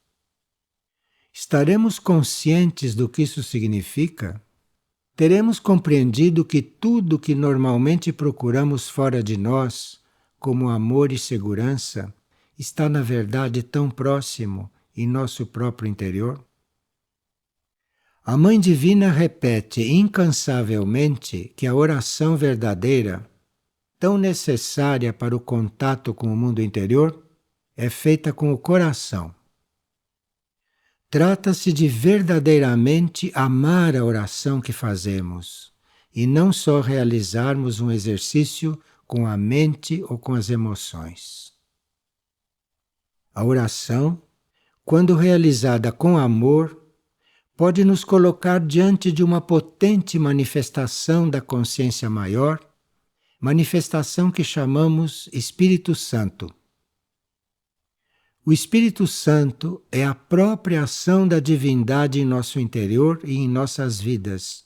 Estaremos conscientes do que isso significa? Teremos compreendido que tudo que normalmente procuramos fora de nós, como amor e segurança, está na verdade tão próximo em nosso próprio interior? A Mãe Divina repete incansavelmente que a oração verdadeira, tão necessária para o contato com o mundo interior, é feita com o coração. Trata-se de verdadeiramente amar a oração que fazemos e não só realizarmos um exercício com a mente ou com as emoções. A oração, quando realizada com amor, pode nos colocar diante de uma potente manifestação da consciência maior, manifestação que chamamos Espírito Santo. O Espírito Santo é a própria ação da divindade em nosso interior e em nossas vidas.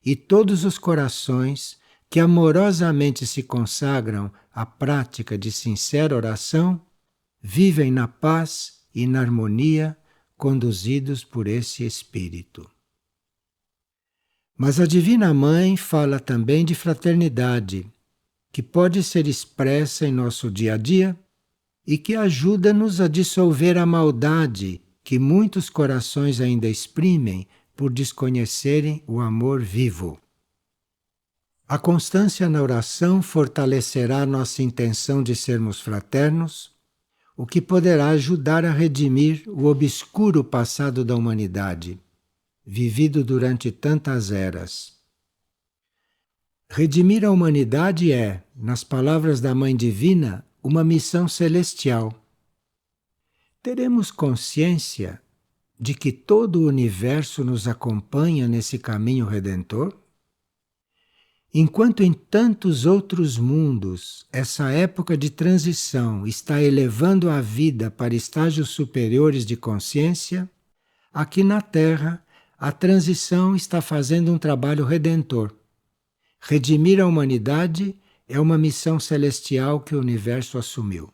E todos os corações que amorosamente se consagram à prática de sincera oração vivem na paz e na harmonia, conduzidos por esse Espírito. Mas a Divina Mãe fala também de fraternidade, que pode ser expressa em nosso dia a dia e que ajuda-nos a dissolver a maldade que muitos corações ainda exprimem por desconhecerem o amor vivo. A constância na oração fortalecerá nossa intenção de sermos fraternos, o que poderá ajudar a redimir o obscuro passado da humanidade, vivido durante tantas eras. Redimir a humanidade é, nas palavras da Mãe Divina, uma missão celestial. Teremos consciência de que todo o universo nos acompanha nesse caminho redentor? Enquanto em tantos outros mundos essa época de transição está elevando a vida para estágios superiores de consciência, aqui na Terra a transição está fazendo um trabalho redentor. Redimir a humanidade é uma missão celestial que o universo assumiu.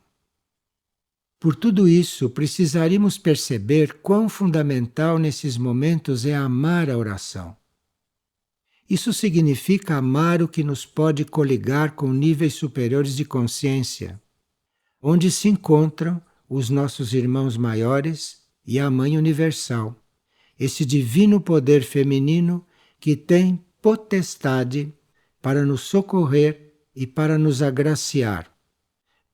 Por tudo isso, precisaríamos perceber quão fundamental nesses momentos é amar a oração. Isso significa amar o que nos pode coligar com níveis superiores de consciência, onde se encontram os nossos irmãos maiores e a Mãe Universal, esse divino poder feminino que tem potestade para nos socorrer e para nos agraciar.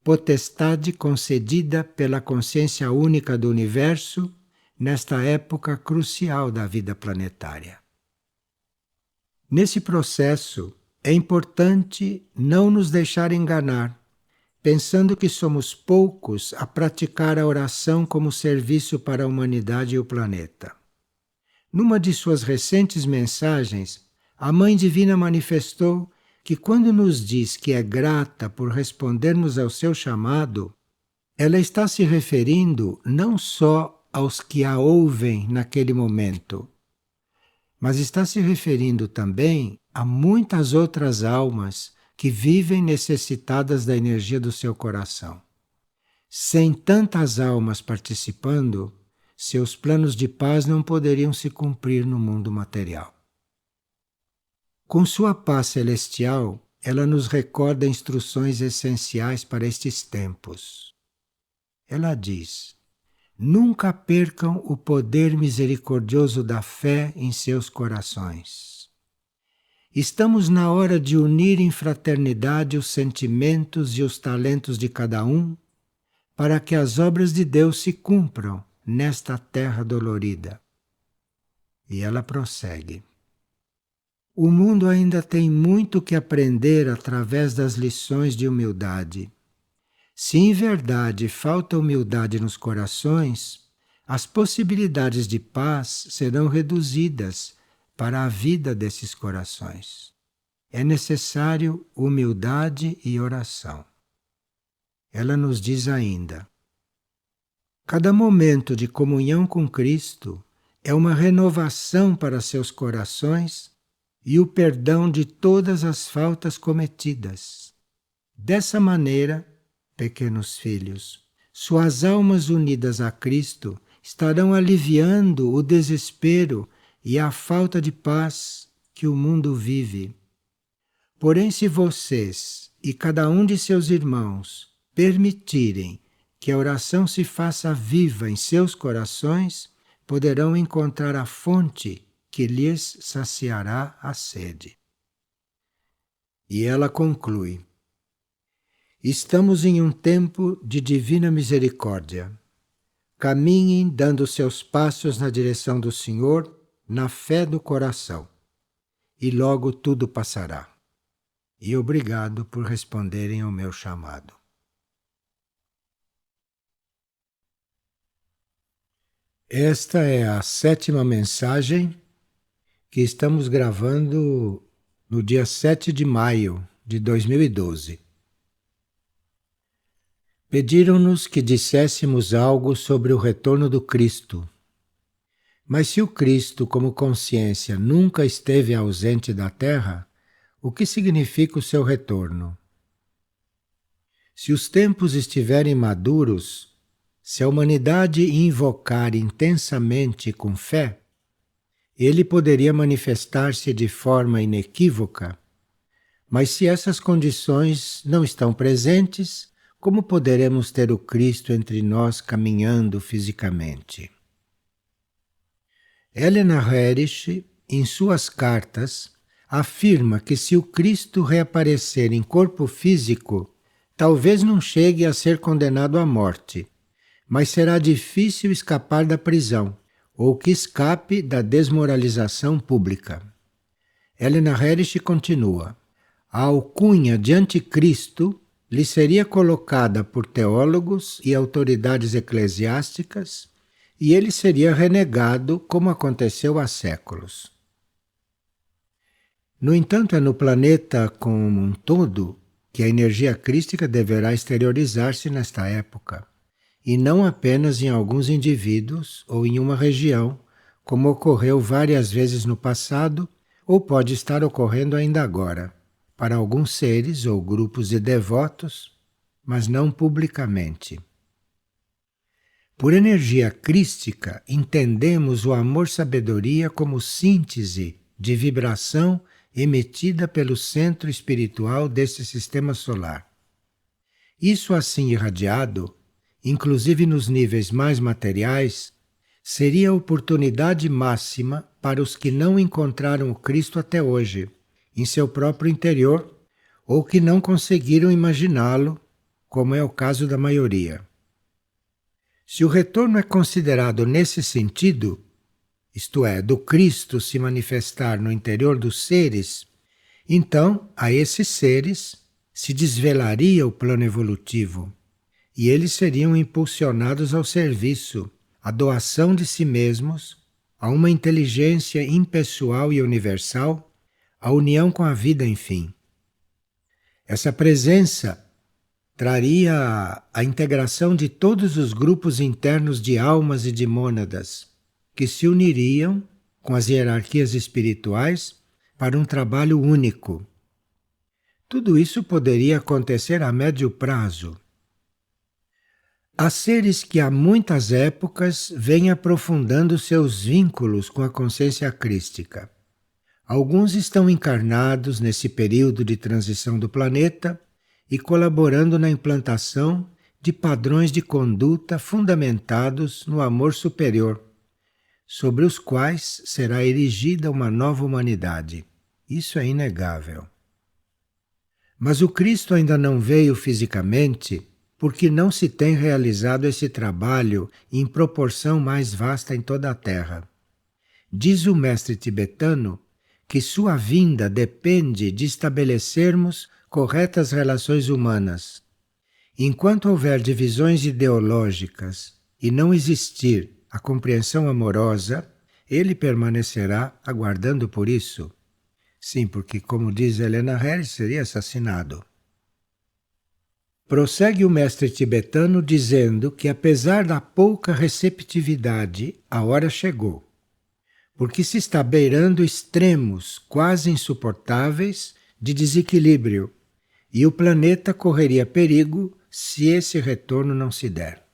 Potestade concedida pela consciência única do universo nesta época crucial da vida planetária. Nesse processo, é importante não nos deixar enganar, pensando que somos poucos a praticar a oração como serviço para a humanidade e o planeta. Numa de suas recentes mensagens, a Mãe Divina manifestou que quando nos diz que é grata por respondermos ao seu chamado, ela está se referindo não só aos que a ouvem naquele momento, mas está se referindo também a muitas outras almas que vivem necessitadas da energia do seu coração. Sem tantas almas participando, seus planos de paz não poderiam se cumprir no mundo material. Com sua paz celestial, ela nos recorda instruções essenciais para estes tempos. Ela diz: nunca percam o poder misericordioso da fé em seus corações. Estamos na hora de unir em fraternidade os sentimentos e os talentos de cada um, para que as obras de Deus se cumpram nesta terra dolorida. E ela prossegue: o mundo ainda tem muito que aprender através das lições de humildade. Se em verdade falta humildade nos corações, as possibilidades de paz serão reduzidas para a vida desses corações. É necessário humildade e oração. Ela nos diz ainda: cada momento de comunhão com Cristo é uma renovação para seus corações e o perdão de todas as faltas cometidas. Dessa maneira, pequenos filhos, suas almas unidas a Cristo estarão aliviando o desespero e a falta de paz que o mundo vive. Porém, se vocês e cada um de seus irmãos permitirem que a oração se faça viva em seus corações, poderão encontrar a fonte que lhes saciará a sede. E ela conclui: estamos em um tempo de divina misericórdia. caminhem dando seus passos na direção do Senhor, na fé do coração, e logo tudo passará. E obrigado por responderem ao meu chamado. Esta é a 7ª mensagem que estamos gravando no dia 7 de maio de 2012. Pediram-nos que disséssemos algo sobre o retorno do Cristo. Mas se o Cristo, como consciência, nunca esteve ausente da Terra, o que significa o seu retorno? Se os tempos estiverem maduros, se a humanidade invocar intensamente com fé, ele poderia manifestar-se de forma inequívoca. Mas se essas condições não estão presentes, como poderemos ter o Cristo entre nós caminhando fisicamente? Helena Herrich, em suas cartas, afirma que se o Cristo reaparecer em corpo físico, talvez não chegue a ser condenado à morte, mas será difícil escapar da prisão, ou que escape da desmoralização pública. Helena Herrich continua: a alcunha de anticristo lhe seria colocada por teólogos e autoridades eclesiásticas, e ele seria renegado, como aconteceu há séculos. No entanto, é no planeta como um todo que a energia crística deverá exteriorizar-se nesta época, e não apenas em alguns indivíduos ou em uma região, como ocorreu várias vezes no passado ou pode estar ocorrendo ainda agora, para alguns seres ou grupos de devotos, mas não publicamente. Por energia crística, entendemos o amor-sabedoria como síntese de vibração emitida pelo centro espiritual deste sistema solar. Isso assim irradiado, inclusive nos níveis mais materiais, seria a oportunidade máxima para os que não encontraram o Cristo até hoje, em seu próprio interior, ou que não conseguiram imaginá-lo, como é o caso da maioria. Se o retorno é considerado nesse sentido, isto é, do Cristo se manifestar no interior dos seres, então a esses seres se desvelaria o plano evolutivo, e eles seriam impulsionados ao serviço, à doação de si mesmos, a uma inteligência impessoal e universal, a união com a vida, enfim. Essa presença traria a integração de todos os grupos internos de almas e de mônadas, que se uniriam com as hierarquias espirituais para um trabalho único. Tudo isso poderia acontecer a médio prazo. Há seres que há muitas épocas vêm aprofundando seus vínculos com a consciência crística. Alguns estão encarnados nesse período de transição do planeta e colaborando na implantação de padrões de conduta fundamentados no amor superior, sobre os quais será erigida uma nova humanidade. Isso é inegável. Mas o Cristo ainda não veio fisicamente porque não se tem realizado esse trabalho em proporção mais vasta em toda a Terra. Diz o mestre tibetano que sua vinda depende de estabelecermos corretas relações humanas. Enquanto houver divisões ideológicas e não existir a compreensão amorosa, ele permanecerá aguardando por isso. Sim, porque, como diz Helena Herrich, seria assassinado. Prossegue o mestre tibetano dizendo que, apesar da pouca receptividade, a hora chegou, porque se está beirando extremos quase insuportáveis de desequilíbrio, e o planeta correria perigo se esse retorno não se der.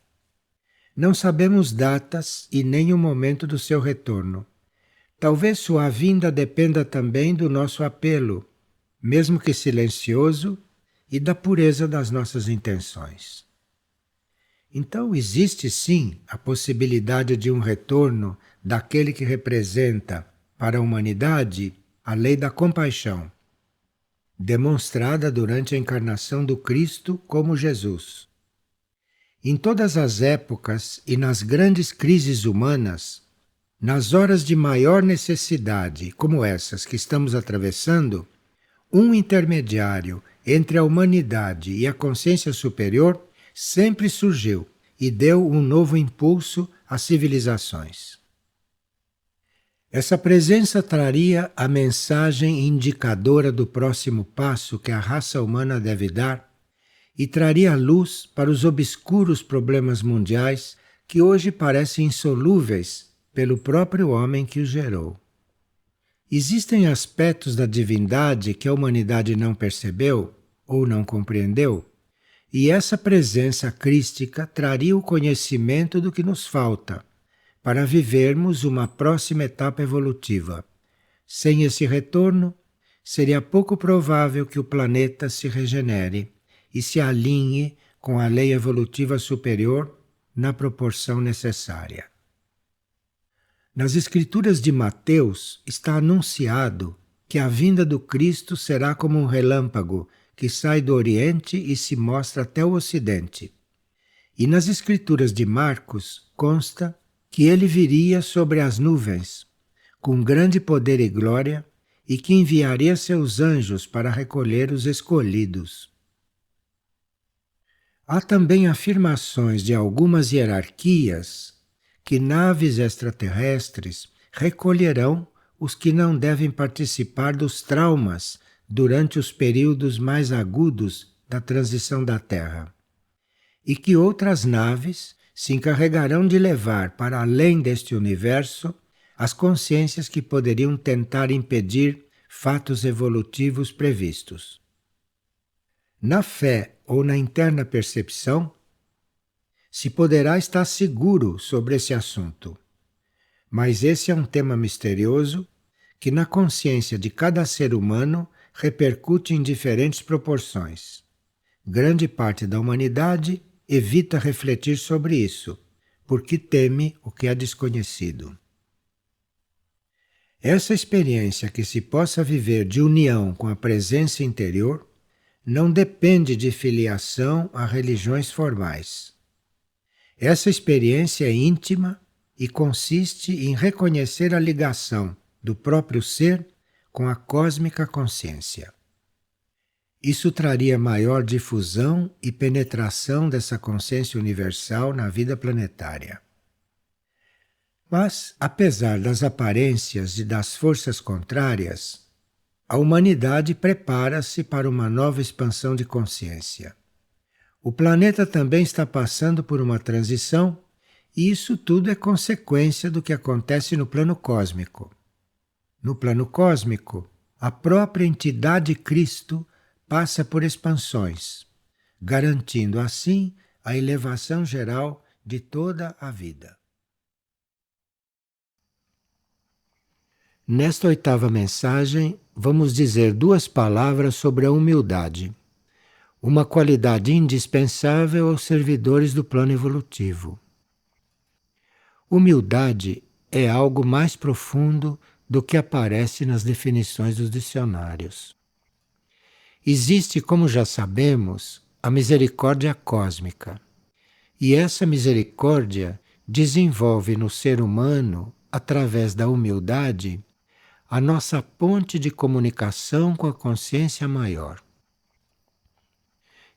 Não sabemos datas e nem o momento do seu retorno. Talvez sua vinda dependa também do nosso apelo, mesmo que silencioso, e da pureza das nossas intenções. Então existe sim a possibilidade de um retorno daquele que representa para a humanidade a lei da compaixão, demonstrada durante a encarnação do Cristo como Jesus. Em todas as épocas e nas grandes crises humanas, nas horas de maior necessidade, como essas que estamos atravessando, um intermediário entre a humanidade e a consciência superior sempre surgiu e deu um novo impulso às civilizações. Essa presença traria a mensagem indicadora do próximo passo que a raça humana deve dar e traria luz para os obscuros problemas mundiais que hoje parecem insolúveis pelo próprio homem que os gerou. Existem aspectos da divindade que a humanidade não percebeu ou não compreendeu, e essa presença crística traria o conhecimento do que nos falta para vivermos uma próxima etapa evolutiva. Sem esse retorno, seria pouco provável que o planeta se regenere e se alinhe com a lei evolutiva superior na proporção necessária. Nas Escrituras de Mateus está anunciado que a vinda do Cristo será como um relâmpago que sai do Oriente e se mostra até o Ocidente. E nas Escrituras de Marcos consta que ele viria sobre as nuvens, com grande poder e glória, e que enviaria seus anjos para recolher os escolhidos. Há também afirmações de algumas hierarquias que naves extraterrestres recolherão os que não devem participar dos traumas durante os períodos mais agudos da transição da Terra, e que outras naves se encarregarão de levar para além deste universo as consciências que poderiam tentar impedir fatos evolutivos previstos. Na fé ou na interna percepção, se poderá estar seguro sobre esse assunto. Mas esse é um tema misterioso que na consciência de cada ser humano repercute em diferentes proporções. Grande parte da humanidade evita refletir sobre isso, porque teme o que é desconhecido. Essa experiência que se possa viver de união com a presença interior não depende de filiação a religiões formais. Essa experiência é íntima e consiste em reconhecer a ligação do próprio ser com a cósmica consciência. Isso traria maior difusão e penetração dessa consciência universal na vida planetária. Mas, apesar das aparências e das forças contrárias, a humanidade prepara-se para uma nova expansão de consciência. O planeta também está passando por uma transição, e isso tudo é consequência do que acontece no plano cósmico. No plano cósmico, a própria entidade Cristo passa por expansões, garantindo assim a elevação geral de toda a vida. Nesta oitava mensagem, vamos dizer duas palavras sobre a humildade, uma qualidade indispensável aos servidores do plano evolutivo. Humildade é algo mais profundo do que aparece nas definições dos dicionários. Existe, como já sabemos, a misericórdia cósmica, e essa misericórdia desenvolve no ser humano, através da humildade, a nossa ponte de comunicação com a consciência maior.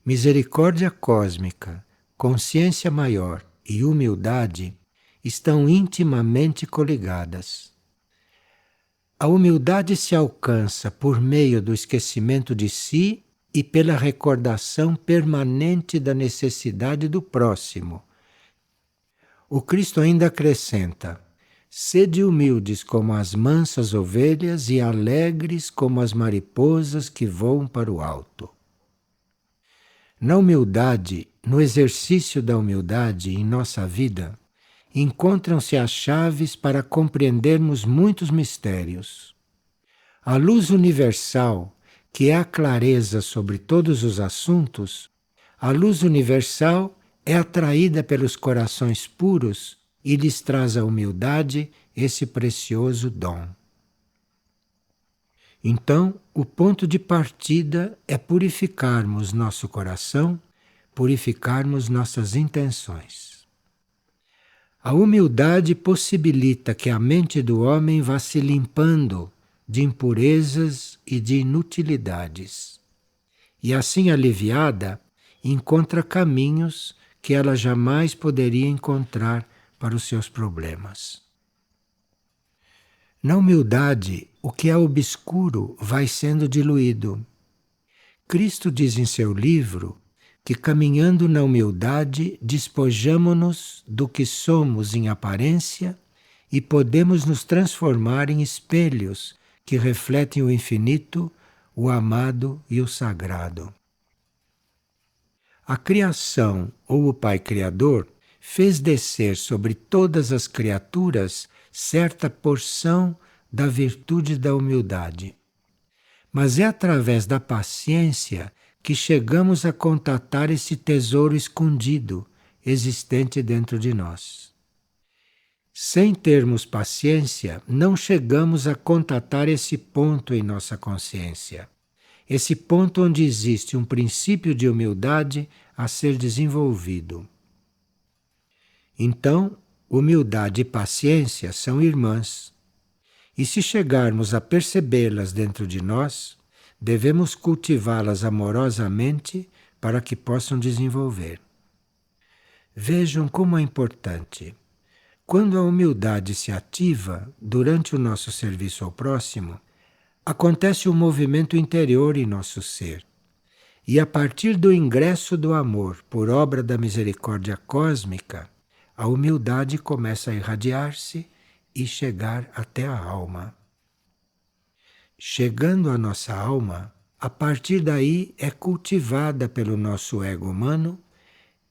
Misericórdia cósmica, consciência maior e humildade estão intimamente coligadas. A humildade se alcança por meio do esquecimento de si e pela recordação permanente da necessidade do próximo. O Cristo ainda acrescenta: sede humildes como as mansas ovelhas e alegres como as mariposas que voam para o alto. Na humildade, no exercício da humildade em nossa vida, encontram-se as chaves para compreendermos muitos mistérios. A luz universal, que é a clareza sobre todos os assuntos, a luz universal é atraída pelos corações puros e lhes traz a humildade esse precioso dom. Então, o ponto de partida é purificarmos nosso coração purificarmos nossas intenções. A humildade possibilita que a mente do homem vá se limpando de impurezas e de inutilidades. E assim aliviada, encontra caminhos que ela jamais poderia encontrar para os seus problemas. Na humildade, o que é obscuro vai sendo diluído. Cristo diz em seu livro que, caminhando na humildade, despojamo-nos do que somos em aparência e podemos nos transformar em espelhos que refletem o infinito, o amado e o sagrado. A criação ou o Pai Criador fez descer sobre todas as criaturas certa porção da virtude da humildade. Mas é através da paciência que chegamos a contatar esse tesouro escondido existente dentro de nós. Sem termos paciência, não chegamos a contatar esse ponto em nossa consciência. Esse ponto onde existe um princípio de humildade a ser desenvolvido. Então, humildade e paciência são irmãs. E se chegarmos a percebê-las dentro de nós, devemos cultivá-las amorosamente para que possam desenvolver. Vejam como é importante. Quando a humildade se ativa durante o nosso serviço ao próximo, acontece um movimento interior em nosso ser. E a partir do ingresso do amor por obra da misericórdia cósmica, a humildade começa a irradiar-se e chegar até a alma. Chegando à nossa alma, a partir daí é cultivada pelo nosso ego humano,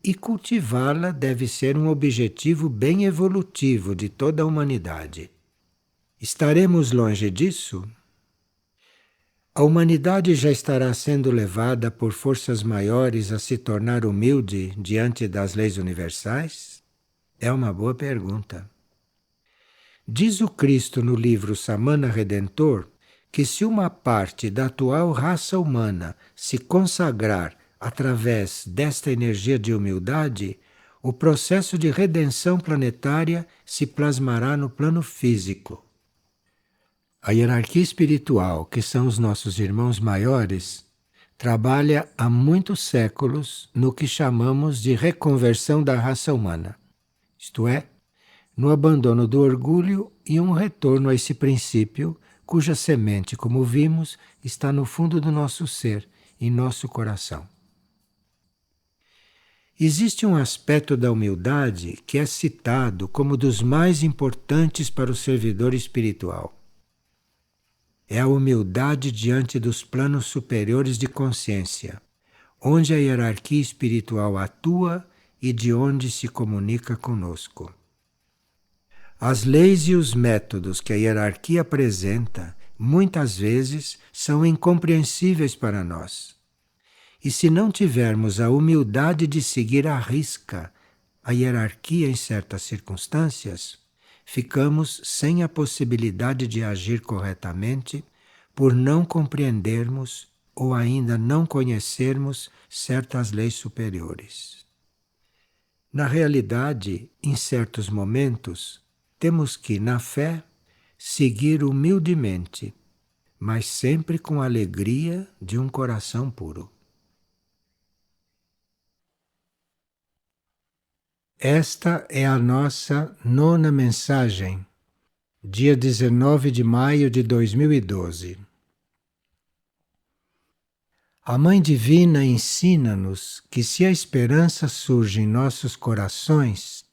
e cultivá-la deve ser um objetivo bem evolutivo de toda a humanidade. Estaremos longe disso? A humanidade já estará sendo levada por forças maiores a se tornar humilde diante das leis universais? É uma boa pergunta. Diz o Cristo no livro Samana Redentor que se uma parte da atual raça humana se consagrar através desta energia de humildade, o processo de redenção planetária se plasmará no plano físico. A hierarquia espiritual, que são os nossos irmãos maiores, trabalha há muitos séculos no que chamamos de reconversão da raça humana. Isto é, no abandono do orgulho e um retorno a esse princípio cuja semente, como vimos, está no fundo do nosso ser, em nosso coração. Existe um aspecto da humildade que é citado como dos mais importantes para o servidor espiritual. É a humildade diante dos planos superiores de consciência, onde a hierarquia espiritual atua e de onde se comunica conosco. As leis e os métodos que a hierarquia apresenta, muitas vezes, são incompreensíveis para nós. E se não tivermos a humildade de seguir à risca a hierarquia em certas circunstâncias, ficamos sem a possibilidade de agir corretamente por não compreendermos ou ainda não conhecermos certas leis superiores. Na realidade, em certos momentos, temos que, na fé, seguir humildemente, mas sempre com a alegria de um coração puro. Esta é a nossa 9ª mensagem, dia 19 de maio de 2012. A Mãe Divina ensina-nos que se a esperança surge em nossos corações,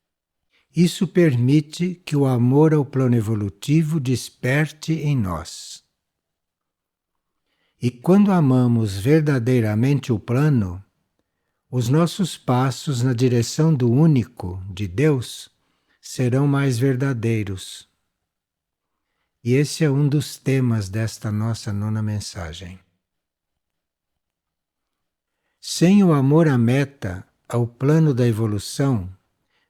isso permite que o amor ao plano evolutivo desperte em nós. E quando amamos verdadeiramente o plano, os nossos passos na direção do único, de Deus, serão mais verdadeiros. E esse é um dos temas desta nossa 9ª mensagem. Sem o amor à meta, ao plano da evolução,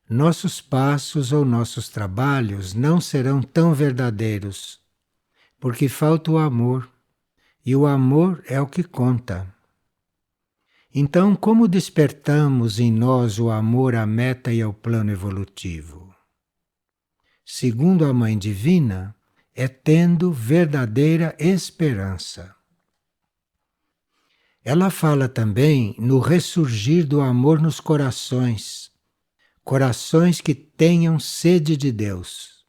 nossos passos ou nossos trabalhos não serão tão verdadeiros, porque falta o amor, e o amor é o que conta. Então, como despertamos em nós o amor à meta e ao plano evolutivo? Segundo a Mãe Divina, é tendo verdadeira esperança. Ela fala também no ressurgir do amor nos corações, corações que tenham sede de Deus.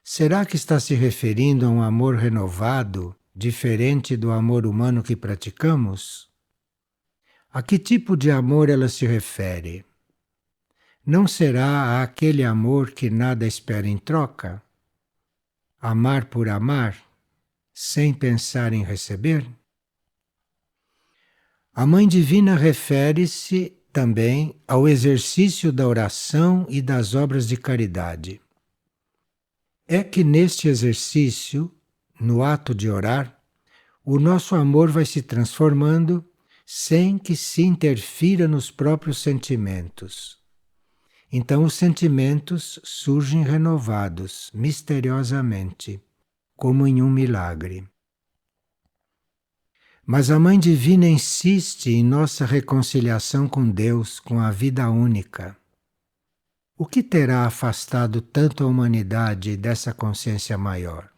Será que está se referindo a um amor renovado, diferente do amor humano que praticamos? A que tipo de amor ela se refere? Não será aquele amor que nada espera em troca? Amar por amar, sem pensar em receber? A Mãe Divina refere-se também ao exercício da oração e das obras de caridade. É que neste exercício, no ato de orar, o nosso amor vai se transformando sem que se interfira nos próprios sentimentos. Então os sentimentos surgem renovados, misteriosamente, como em um milagre. Mas a Mãe Divina insiste em nossa reconciliação com Deus, com a vida única. O que terá afastado tanto a humanidade dessa consciência maior?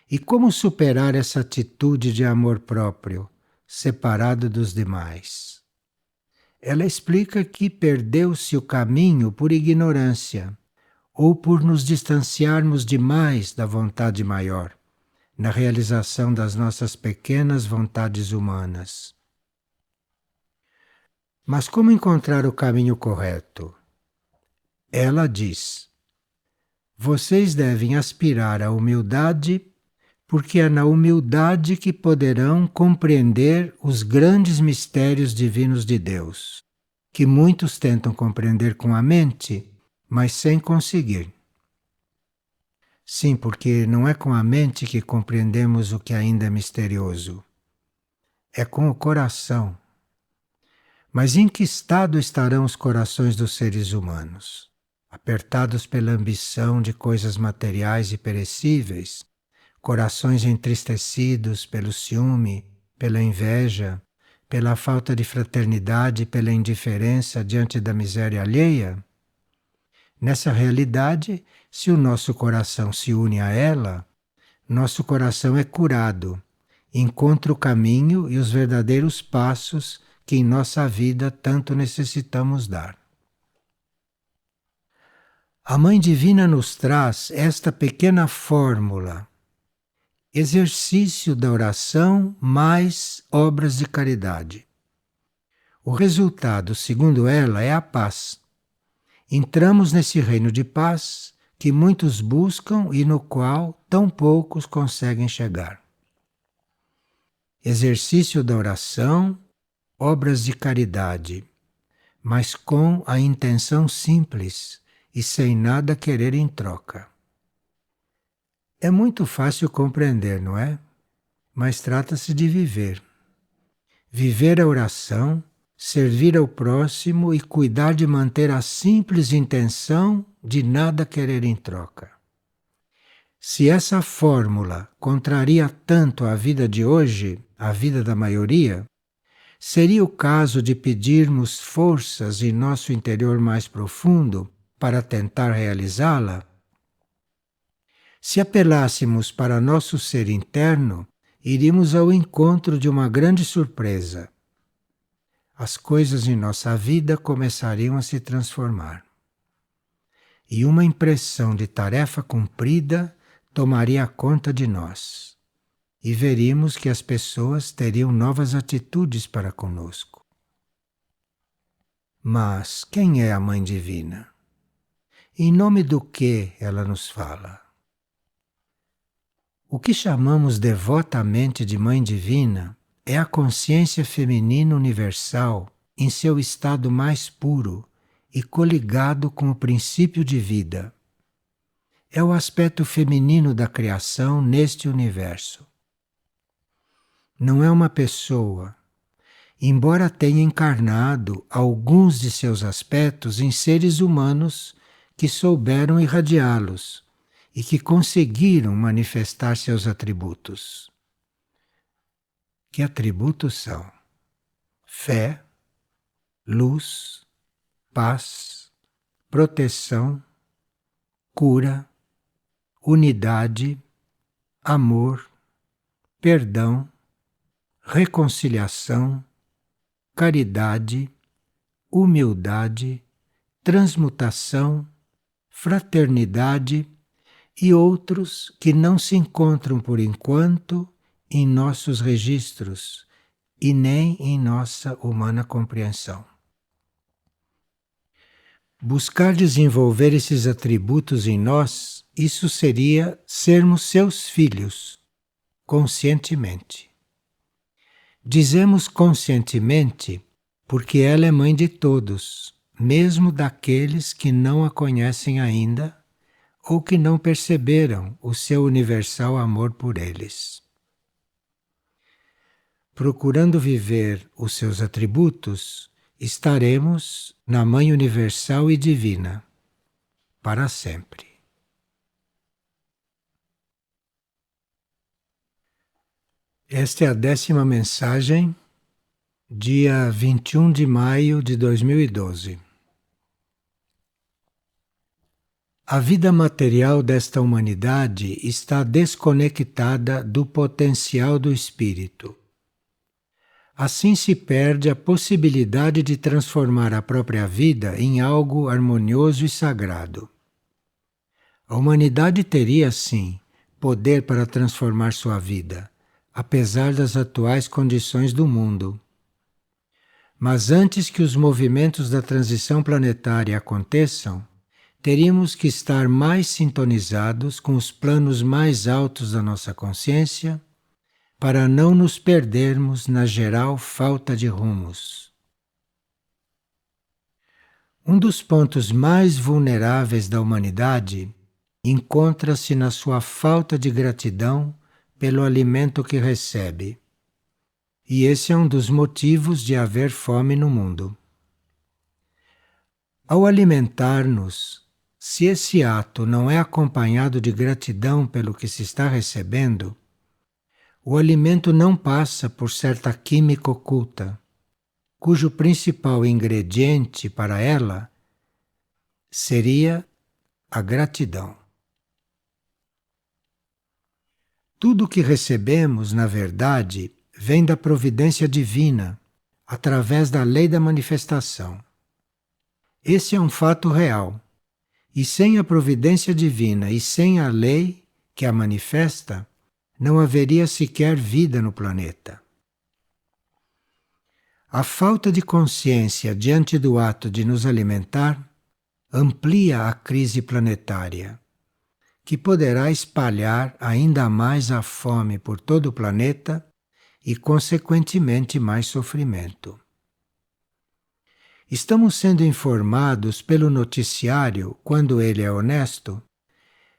E como superar essa atitude de amor próprio, separado dos demais? Ela explica que perdeu-se o caminho por ignorância ou por nos distanciarmos demais da vontade maior, na realização das nossas pequenas vontades humanas. Mas como encontrar o caminho correto? Ela diz: vocês devem aspirar à humildade, porque é na humildade que poderão compreender os grandes mistérios divinos de Deus, que muitos tentam compreender com a mente, mas sem conseguir. Sim, porque não é com a mente que compreendemos o que ainda é misterioso. É com o coração. Mas em que estado estarão os corações dos seres humanos? Apertados pela ambição de coisas materiais e perecíveis, corações entristecidos pelo ciúme, pela inveja, pela falta de fraternidade e pela indiferença diante da miséria alheia? Nessa realidade, se o nosso coração se une a ela, nosso coração é curado, encontra o caminho e os verdadeiros passos que em nossa vida tanto necessitamos dar. A Mãe Divina nos traz esta pequena fórmula: exercício da oração mais obras de caridade. O resultado, segundo ela, é a paz. Entramos nesse reino de paz que muitos buscam e no qual tão poucos conseguem chegar. Exercício da oração, obras de caridade, mas com a intenção simples e sem nada querer em troca. É muito fácil compreender, não é? Mas trata-se de viver. Viver a oração, servir ao próximo e cuidar de manter a simples intenção de nada querer em troca. Se essa fórmula contraria tanto a vida de hoje, a vida da maioria, seria o caso de pedirmos forças em nosso interior mais profundo para tentar realizá-la? Se apelássemos para nosso ser interno, iríamos ao encontro de uma grande surpresa. As coisas em nossa vida começariam a se transformar. E uma impressão de tarefa cumprida tomaria conta de nós. E veríamos que as pessoas teriam novas atitudes para conosco. Mas quem é a Mãe Divina? Em nome do que ela nos fala? O que chamamos devotamente de Mãe Divina é a consciência feminina universal em seu estado mais puro e coligado com o princípio de vida. É o aspecto feminino da criação neste universo. Não é uma pessoa, embora tenha encarnado alguns de seus aspectos em seres humanos que souberam irradiá-los e que conseguiram manifestar seus atributos. Que atributos são? fé, luz, paz, proteção, cura, unidade, amor, perdão, reconciliação, caridade, humildade, transmutação, fraternidade e outros que não se encontram por enquanto em nossos registros e nem em nossa humana compreensão. Buscar desenvolver esses atributos em nós, isso seria sermos seus filhos, conscientemente. Dizemos conscientemente porque ela é mãe de todos, mesmo daqueles que não a conhecem ainda ou que não perceberam o seu universal amor por eles. Procurando viver os seus atributos, estaremos na Mãe Universal e Divina, para sempre. Esta é a 10ª mensagem, dia 21 de maio de 2012. A vida material desta humanidade está desconectada do potencial do espírito. Assim se perde a possibilidade de transformar a própria vida em algo harmonioso e sagrado. A humanidade teria, sim, poder para transformar sua vida, apesar das atuais condições do mundo. Mas antes que os movimentos da transição planetária aconteçam, teríamos que estar mais sintonizados com os planos mais altos da nossa consciência para não nos perdermos na geral falta de rumos. Um dos pontos mais vulneráveis da humanidade encontra-se na sua falta de gratidão pelo alimento que recebe. E esse é um dos motivos de haver fome no mundo. Ao alimentar-nos, se esse ato não é acompanhado de gratidão pelo que se está recebendo, o alimento não passa por certa química oculta, cujo principal ingrediente para ela seria a gratidão. Tudo o que recebemos, na verdade, vem da providência divina, através da lei da manifestação. Esse é um fato real, e sem a providência divina e sem a lei que a manifesta, não haveria sequer vida no planeta. A falta de consciência diante do ato de nos alimentar amplia a crise planetária, que poderá espalhar ainda mais a fome por todo o planeta e, consequentemente, mais sofrimento. Estamos sendo informados pelo noticiário, quando ele é honesto,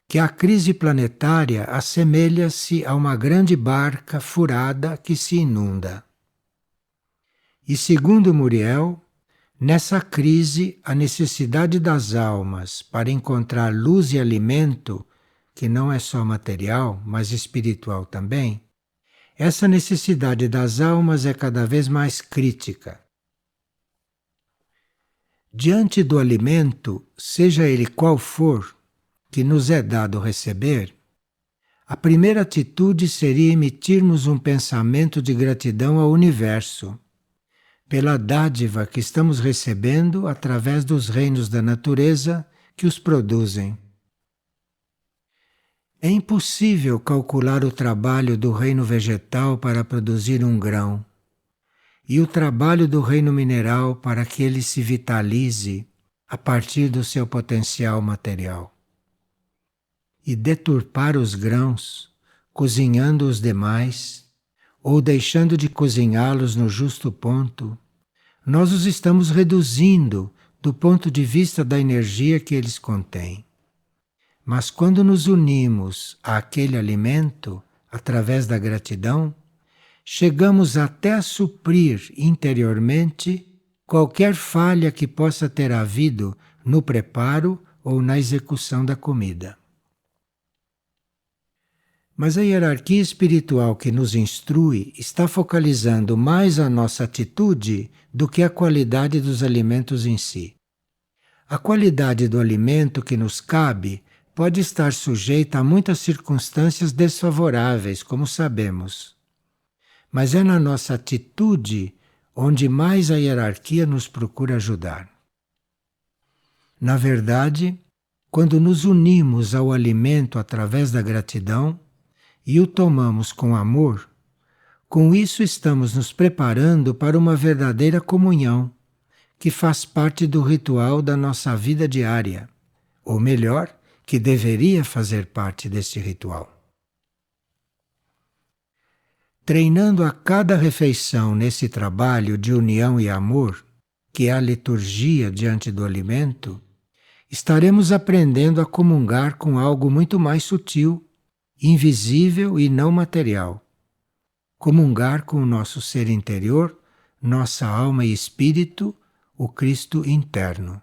que a crise planetária assemelha-se a uma grande barca furada que se inunda. E segundo Muriel, nessa crise a necessidade das almas para encontrar luz e alimento, que não é só material, mas espiritual também, essa necessidade das almas é cada vez mais crítica. Diante do alimento, seja ele qual for, que nos é dado receber, a primeira atitude seria emitirmos um pensamento de gratidão ao universo, pela dádiva que estamos recebendo através dos reinos da natureza que os produzem. É impossível calcular o trabalho do reino vegetal para produzir um grão, e o trabalho do reino mineral para que ele se vitalize a partir do seu potencial material. E deturpar os grãos, cozinhando os demais, ou deixando de cozinhá-los no justo ponto, nós os estamos reduzindo do ponto de vista da energia que eles contêm. Mas quando nos unimos àquele alimento, através da gratidão, chegamos até a suprir interiormente qualquer falha que possa ter havido no preparo ou na execução da comida. Mas a hierarquia espiritual que nos instrui está focalizando mais a nossa atitude do que a qualidade dos alimentos em si. A qualidade do alimento que nos cabe pode estar sujeita a muitas circunstâncias desfavoráveis, como sabemos. Mas é na nossa atitude onde mais a hierarquia nos procura ajudar. Na verdade, quando nos unimos ao alimento através da gratidão e o tomamos com amor, com isso estamos nos preparando para uma verdadeira comunhão, que faz parte do ritual da nossa vida diária, ou melhor, que deveria fazer parte deste ritual. Treinando a cada refeição nesse trabalho de união e amor, que é a liturgia diante do alimento, estaremos aprendendo a comungar com algo muito mais sutil, invisível e não material. Comungar com o nosso ser interior, nossa alma e espírito, o Cristo interno.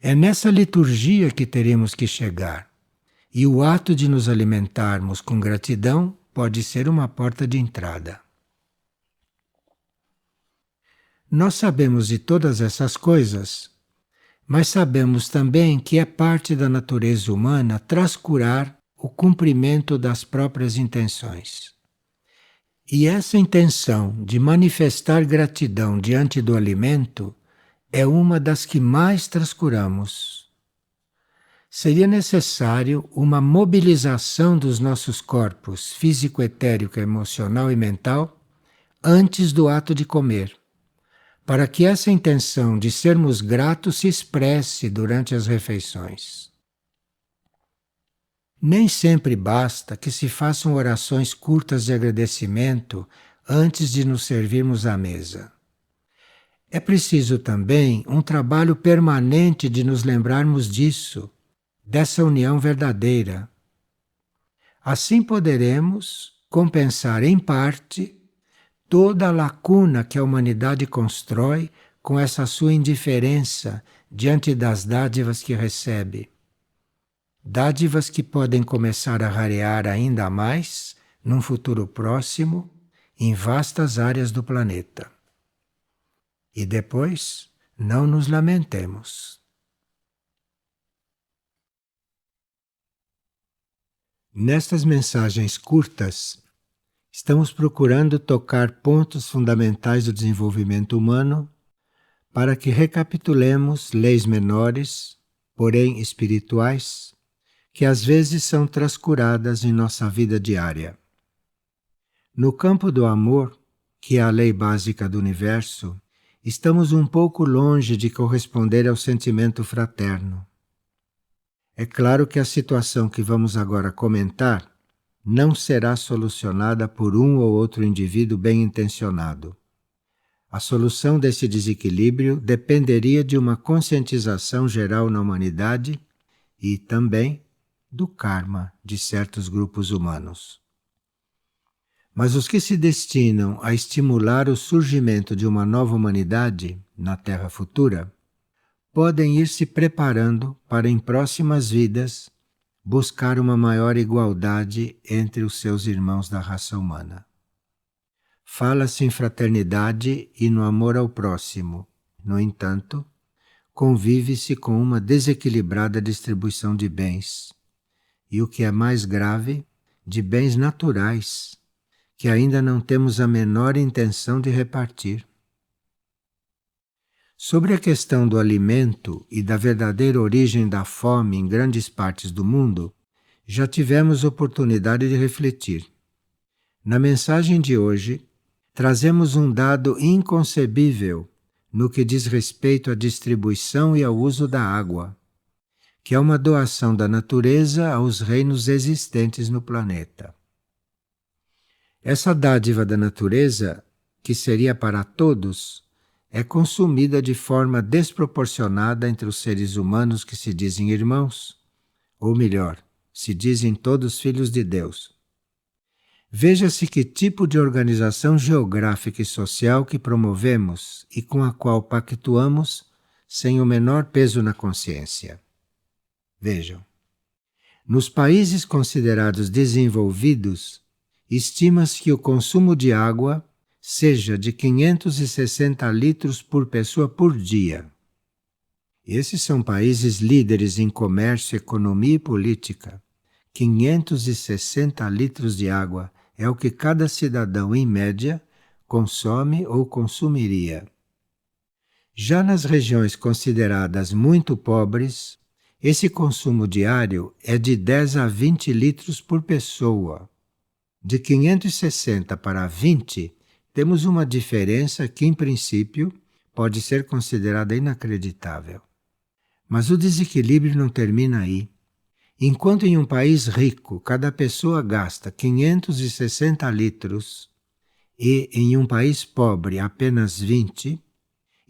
É nessa liturgia que teremos que chegar, e o ato de nos alimentarmos com gratidão pode ser uma porta de entrada. Nós sabemos de todas essas coisas, mas sabemos também que é parte da natureza humana trascurar o cumprimento das próprias intenções. E essa intenção de manifestar gratidão diante do alimento é uma das que mais trascuramos. Seria necessário uma mobilização dos nossos corpos físico, etérico, emocional e mental antes do ato de comer, para que essa intenção de sermos gratos se expresse durante as refeições. Nem sempre basta que se façam orações curtas de agradecimento antes de nos servirmos à mesa. É preciso também um trabalho permanente de nos lembrarmos disso, dessa união verdadeira. Assim poderemos compensar em parte toda a lacuna que a humanidade constrói com essa sua indiferença diante das dádivas que recebe. Dádivas que podem começar a rarear ainda mais, num futuro próximo, em vastas áreas do planeta. E depois, não nos lamentemos. Nestas mensagens curtas, estamos procurando tocar pontos fundamentais do desenvolvimento humano para que recapitulemos leis menores, porém espirituais, que às vezes são trascuradas em nossa vida diária. No campo do amor, que é a lei básica do universo, estamos um pouco longe de corresponder ao sentimento fraterno. É claro que a situação que vamos agora comentar não será solucionada por um ou outro indivíduo bem intencionado. A solução desse desequilíbrio dependeria de uma conscientização geral na humanidade e também do karma de certos grupos humanos. Mas os que se destinam a estimular o surgimento de uma nova humanidade na Terra futura podem ir se preparando para em próximas vidas buscar uma maior igualdade entre os seus irmãos da raça humana. Fala-se em fraternidade e no amor ao próximo. No entanto, convive-se com uma desequilibrada distribuição de bens. E o que é mais grave, de bens naturais, que ainda não temos a menor intenção de repartir. Sobre a questão do alimento e da verdadeira origem da fome em grandes partes do mundo, já tivemos oportunidade de refletir. Na mensagem de hoje, trazemos um dado inconcebível no que diz respeito à distribuição e ao uso da água, que é uma doação da natureza aos reinos existentes no planeta. Essa dádiva da natureza, que seria para todos, é consumida de forma desproporcionada entre os seres humanos que se dizem irmãos, ou melhor, se dizem todos filhos de Deus. Veja-se que tipo de organização geográfica e social que promovemos e com a qual pactuamos sem o menor peso na consciência. Vejam, Nos países considerados desenvolvidos, estima-se que o consumo de água seja de 560 litros por pessoa por dia. Esses são países líderes em comércio, economia e política. 560 litros de água é o que cada cidadão, em média, consome ou consumiria. Já nas regiões consideradas muito pobres, esse consumo diário é de 10 a 20 litros por pessoa. De 560 para 20, temos uma diferença que, em princípio, pode ser considerada inacreditável. Mas o desequilíbrio não termina aí. Enquanto em um país rico cada pessoa gasta 560 litros e em um país pobre apenas 20,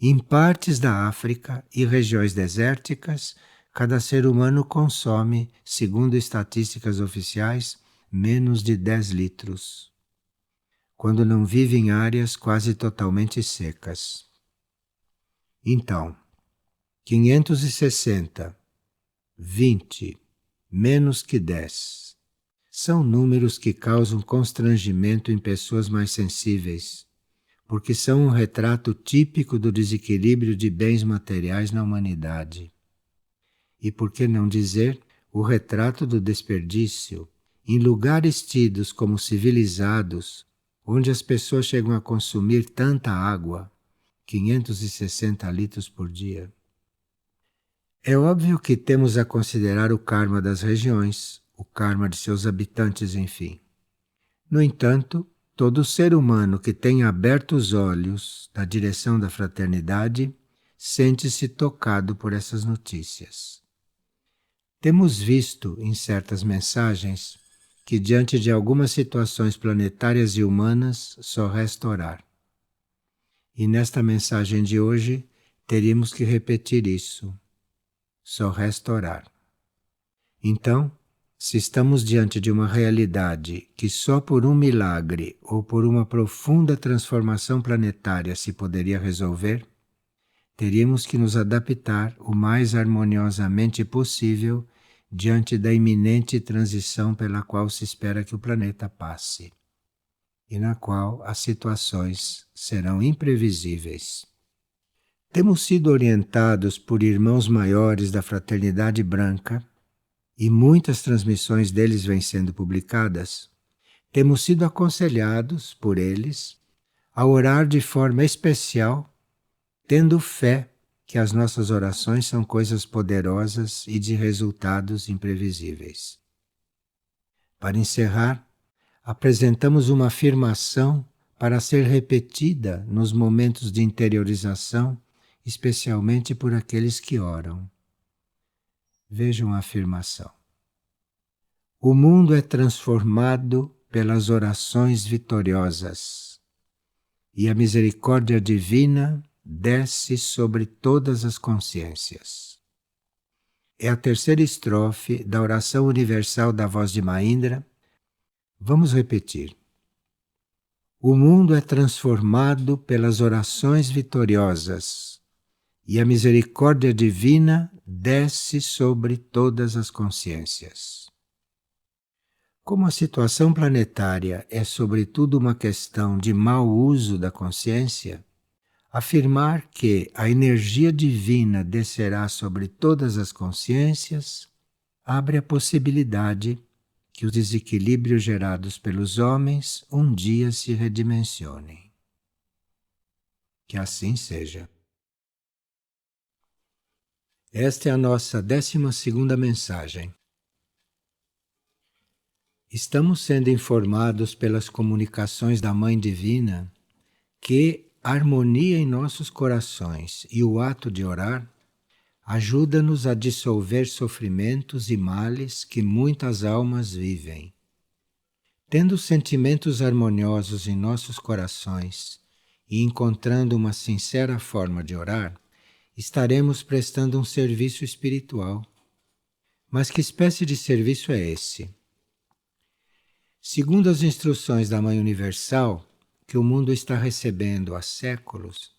em partes da África e regiões desérticas, cada ser humano consome, segundo estatísticas oficiais, menos de 10 litros, quando não vive em áreas quase totalmente secas. Então, 560, 20, menos que 10. São números que causam constrangimento em pessoas mais sensíveis, porque são um retrato típico do desequilíbrio de bens materiais na humanidade. E por que não dizer o retrato do desperdício em lugares tidos como civilizados, onde as pessoas chegam a consumir tanta água, 560 litros por dia. É óbvio que temos a considerar o karma das regiões, o karma de seus habitantes, enfim. No entanto, todo ser humano que tenha aberto os olhos na direção da fraternidade sente-se tocado por essas notícias. Temos visto em certas mensagens que diante de algumas situações planetárias e humanas só resta orar. E nesta mensagem de hoje teríamos que repetir isso. Só resta orar. Então, se estamos diante de uma realidade que só por um milagre ou por uma profunda transformação planetária se poderia resolver, teríamos que nos adaptar o mais harmoniosamente possível diante da iminente transição pela qual se espera que o planeta passe, e na qual as situações serão imprevisíveis. Temos sido orientados por irmãos maiores da Fraternidade Branca, e muitas transmissões deles vêm sendo publicadas. Temos sido aconselhados por eles a orar de forma especial, tendo fé que as nossas orações são coisas poderosas e de resultados imprevisíveis. Para encerrar, apresentamos uma afirmação para ser repetida nos momentos de interiorização, especialmente por aqueles que oram. Vejam a afirmação. O mundo é transformado pelas orações vitoriosas, e a misericórdia divina desce sobre todas as consciências. É a terceira estrofe da oração universal da voz de Mahindra. Vamos repetir. O mundo é transformado pelas orações vitoriosas, e a misericórdia divina desce sobre todas as consciências. Como a situação planetária é sobretudo uma questão de mau uso da consciência, afirmar que a energia divina descerá sobre todas as consciências abre a possibilidade que os desequilíbrios gerados pelos homens um dia se redimensionem. Que assim seja. Esta é a nossa 12ª mensagem. Estamos sendo informados pelas comunicações da Mãe Divina que a harmonia em nossos corações e o ato de orar ajuda-nos a dissolver sofrimentos e males que muitas almas vivem. Tendo sentimentos harmoniosos em nossos corações e encontrando uma sincera forma de orar, estaremos prestando um serviço espiritual. Mas que espécie de serviço é esse? Segundo as instruções da Mãe Universal, que o mundo está recebendo há séculos,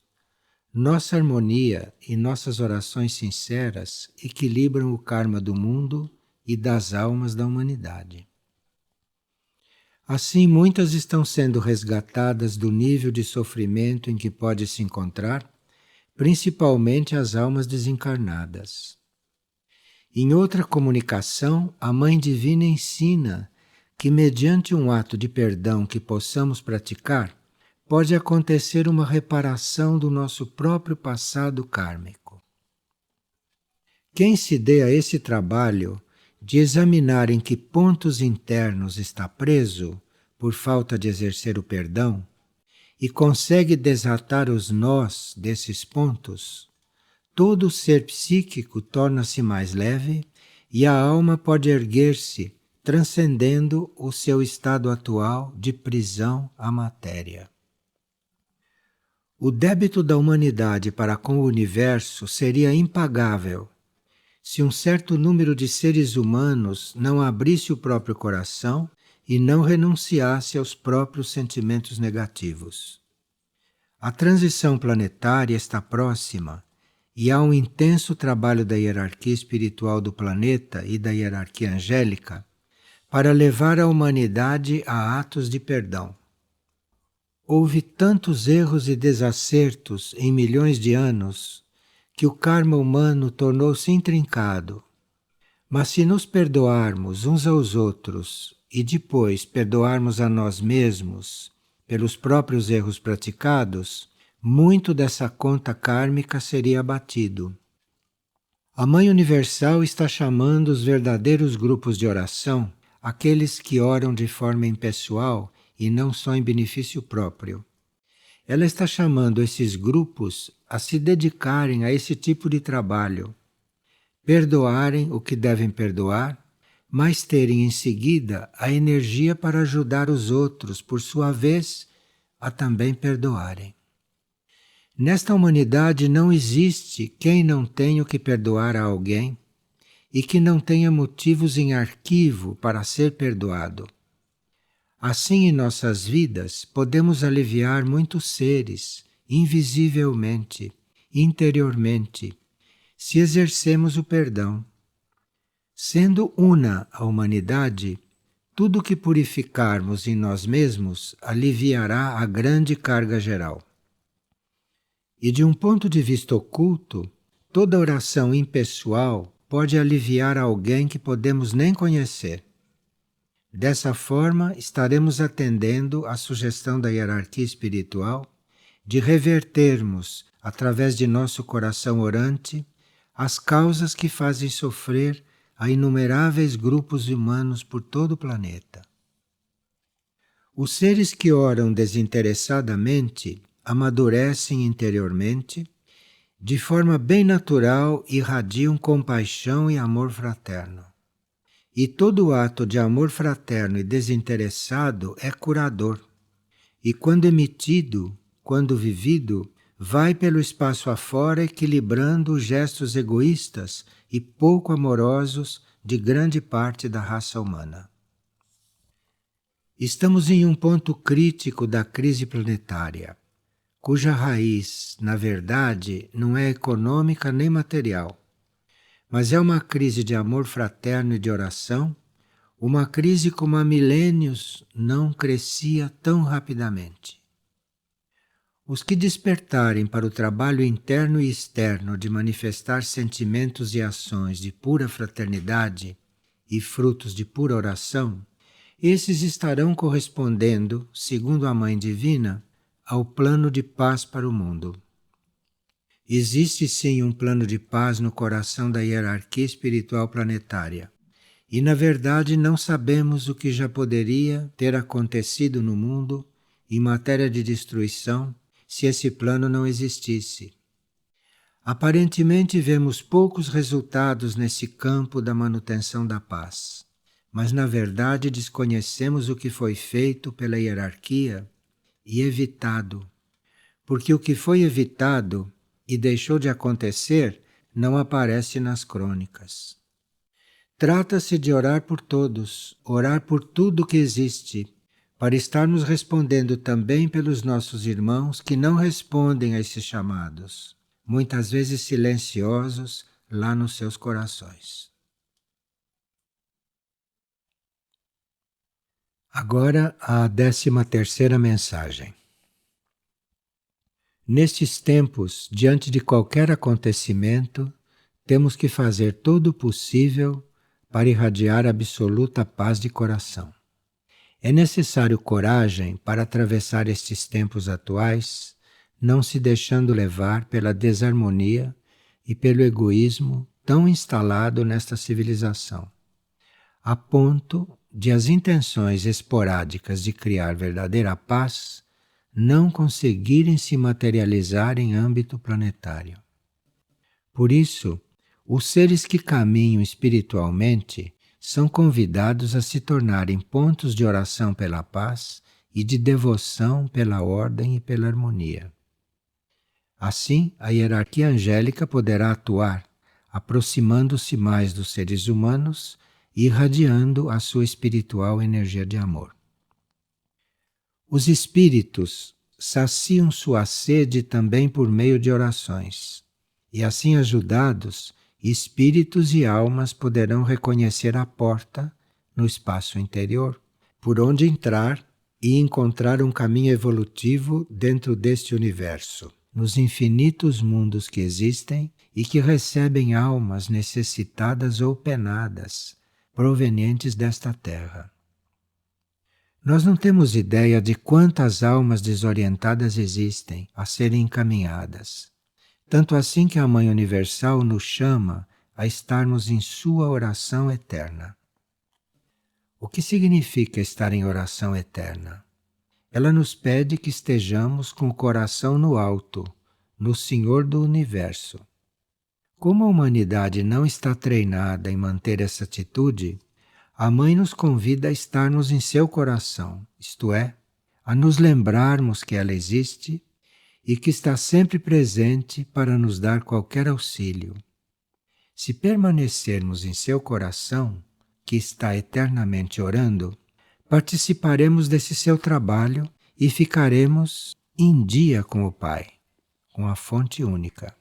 nossa harmonia e nossas orações sinceras equilibram o karma do mundo e das almas da humanidade. Assim, muitas estão sendo resgatadas do nível de sofrimento em que pode se encontrar, principalmente as almas desencarnadas. Em outra comunicação, a Mãe Divina ensina que, mediante um ato de perdão que possamos praticar, pode acontecer uma reparação do nosso próprio passado kármico. Quem se dê a esse trabalho de examinar em que pontos internos está preso por falta de exercer o perdão e consegue desatar os nós desses pontos, todo o ser psíquico torna-se mais leve e a alma pode erguer-se, transcendendo o seu estado atual de prisão à matéria. O débito da humanidade para com o universo seria impagável se um certo número de seres humanos não abrisse o próprio coração e não renunciasse aos próprios sentimentos negativos. A transição planetária está próxima e há um intenso trabalho da hierarquia espiritual do planeta e da hierarquia angélica para levar a humanidade a atos de perdão. Houve tantos erros e desacertos em milhões de anos que o karma humano tornou-se intrincado. Mas se nos perdoarmos uns aos outros e depois perdoarmos a nós mesmos pelos próprios erros praticados, muito dessa conta kármica seria abatido. A Mãe Universal está chamando os verdadeiros grupos de oração, aqueles que oram de forma impessoal e não só em benefício próprio. Ela está chamando esses grupos a se dedicarem a esse tipo de trabalho, perdoarem o que devem perdoar, mas terem em seguida a energia para ajudar os outros, por sua vez, a também perdoarem. Nesta humanidade não existe quem não tenha o que perdoar a alguém e que não tenha motivos em arquivo para ser perdoado. Assim, em nossas vidas, podemos aliviar muitos seres, invisivelmente, interiormente, se exercemos o perdão. Sendo una a humanidade, tudo que purificarmos em nós mesmos aliviará a grande carga geral. E de um ponto de vista oculto, toda oração impessoal pode aliviar alguém que podemos nem conhecer. Dessa forma, estaremos atendendo à sugestão da hierarquia espiritual de revertermos, através de nosso coração orante, as causas que fazem sofrer a inumeráveis grupos humanos por todo o planeta. Os seres que oram desinteressadamente amadurecem interiormente, de forma bem natural irradiam compaixão e amor fraterno. E todo ato de amor fraterno e desinteressado é curador. E quando emitido, quando vivido, vai pelo espaço afora equilibrando os gestos egoístas e pouco amorosos de grande parte da raça humana. Estamos em um ponto crítico da crise planetária, cuja raiz, na verdade, não é econômica nem material, mas é uma crise de amor fraterno e de oração, uma crise como há milênios não crescia tão rapidamente. Os que despertarem para o trabalho interno e externo de manifestar sentimentos e ações de pura fraternidade e frutos de pura oração, esses estarão correspondendo, segundo a Mãe Divina, ao plano de paz para o mundo. Existe sim um plano de paz no coração da hierarquia espiritual planetária. E na verdade não sabemos o que já poderia ter acontecido no mundo em matéria de destruição se esse plano não existisse. Aparentemente vemos poucos resultados nesse campo da manutenção da paz, mas na verdade desconhecemos o que foi feito pela hierarquia e evitado, porque o que foi evitado e deixou de acontecer não aparece nas crônicas. Trata-se de orar por todos, orar por tudo que existe, para estarmos respondendo também pelos nossos irmãos que não respondem a esses chamados, muitas vezes silenciosos lá nos seus corações. Agora a 13ª mensagem. Nestes tempos, diante de qualquer acontecimento, temos que fazer todo o possível para irradiar absoluta paz de coração. É necessário coragem para atravessar estes tempos atuais, não se deixando levar pela desarmonia e pelo egoísmo tão instalado nesta civilização, a ponto de as intenções esporádicas de criar verdadeira paz não conseguirem se materializar em âmbito planetário. Por isso, os seres que caminham espiritualmente são convidados a se tornarem pontos de oração pela paz e de devoção pela ordem e pela harmonia. Assim, a hierarquia angélica poderá atuar, aproximando-se mais dos seres humanos e irradiando a sua espiritual energia de amor. Os espíritos saciam sua sede também por meio de orações, e assim ajudados, espíritos e almas poderão reconhecer a porta no espaço interior, por onde entrar e encontrar um caminho evolutivo dentro deste universo, nos infinitos mundos que existem e que recebem almas necessitadas ou penadas, provenientes desta terra. Nós não temos ideia de quantas almas desorientadas existem a serem encaminhadas. Tanto assim que a Mãe Universal nos chama a estarmos em sua oração eterna. O que significa estar em oração eterna? Ela nos pede que estejamos com o coração no alto, no Senhor do Universo. Como a humanidade não está treinada em manter essa atitude, a Mãe nos convida a estarmos em seu coração, isto é, a nos lembrarmos que ela existe e que está sempre presente para nos dar qualquer auxílio. Se permanecermos em seu coração, que está eternamente orando, participaremos desse seu trabalho e ficaremos em dia com o Pai, com a fonte única.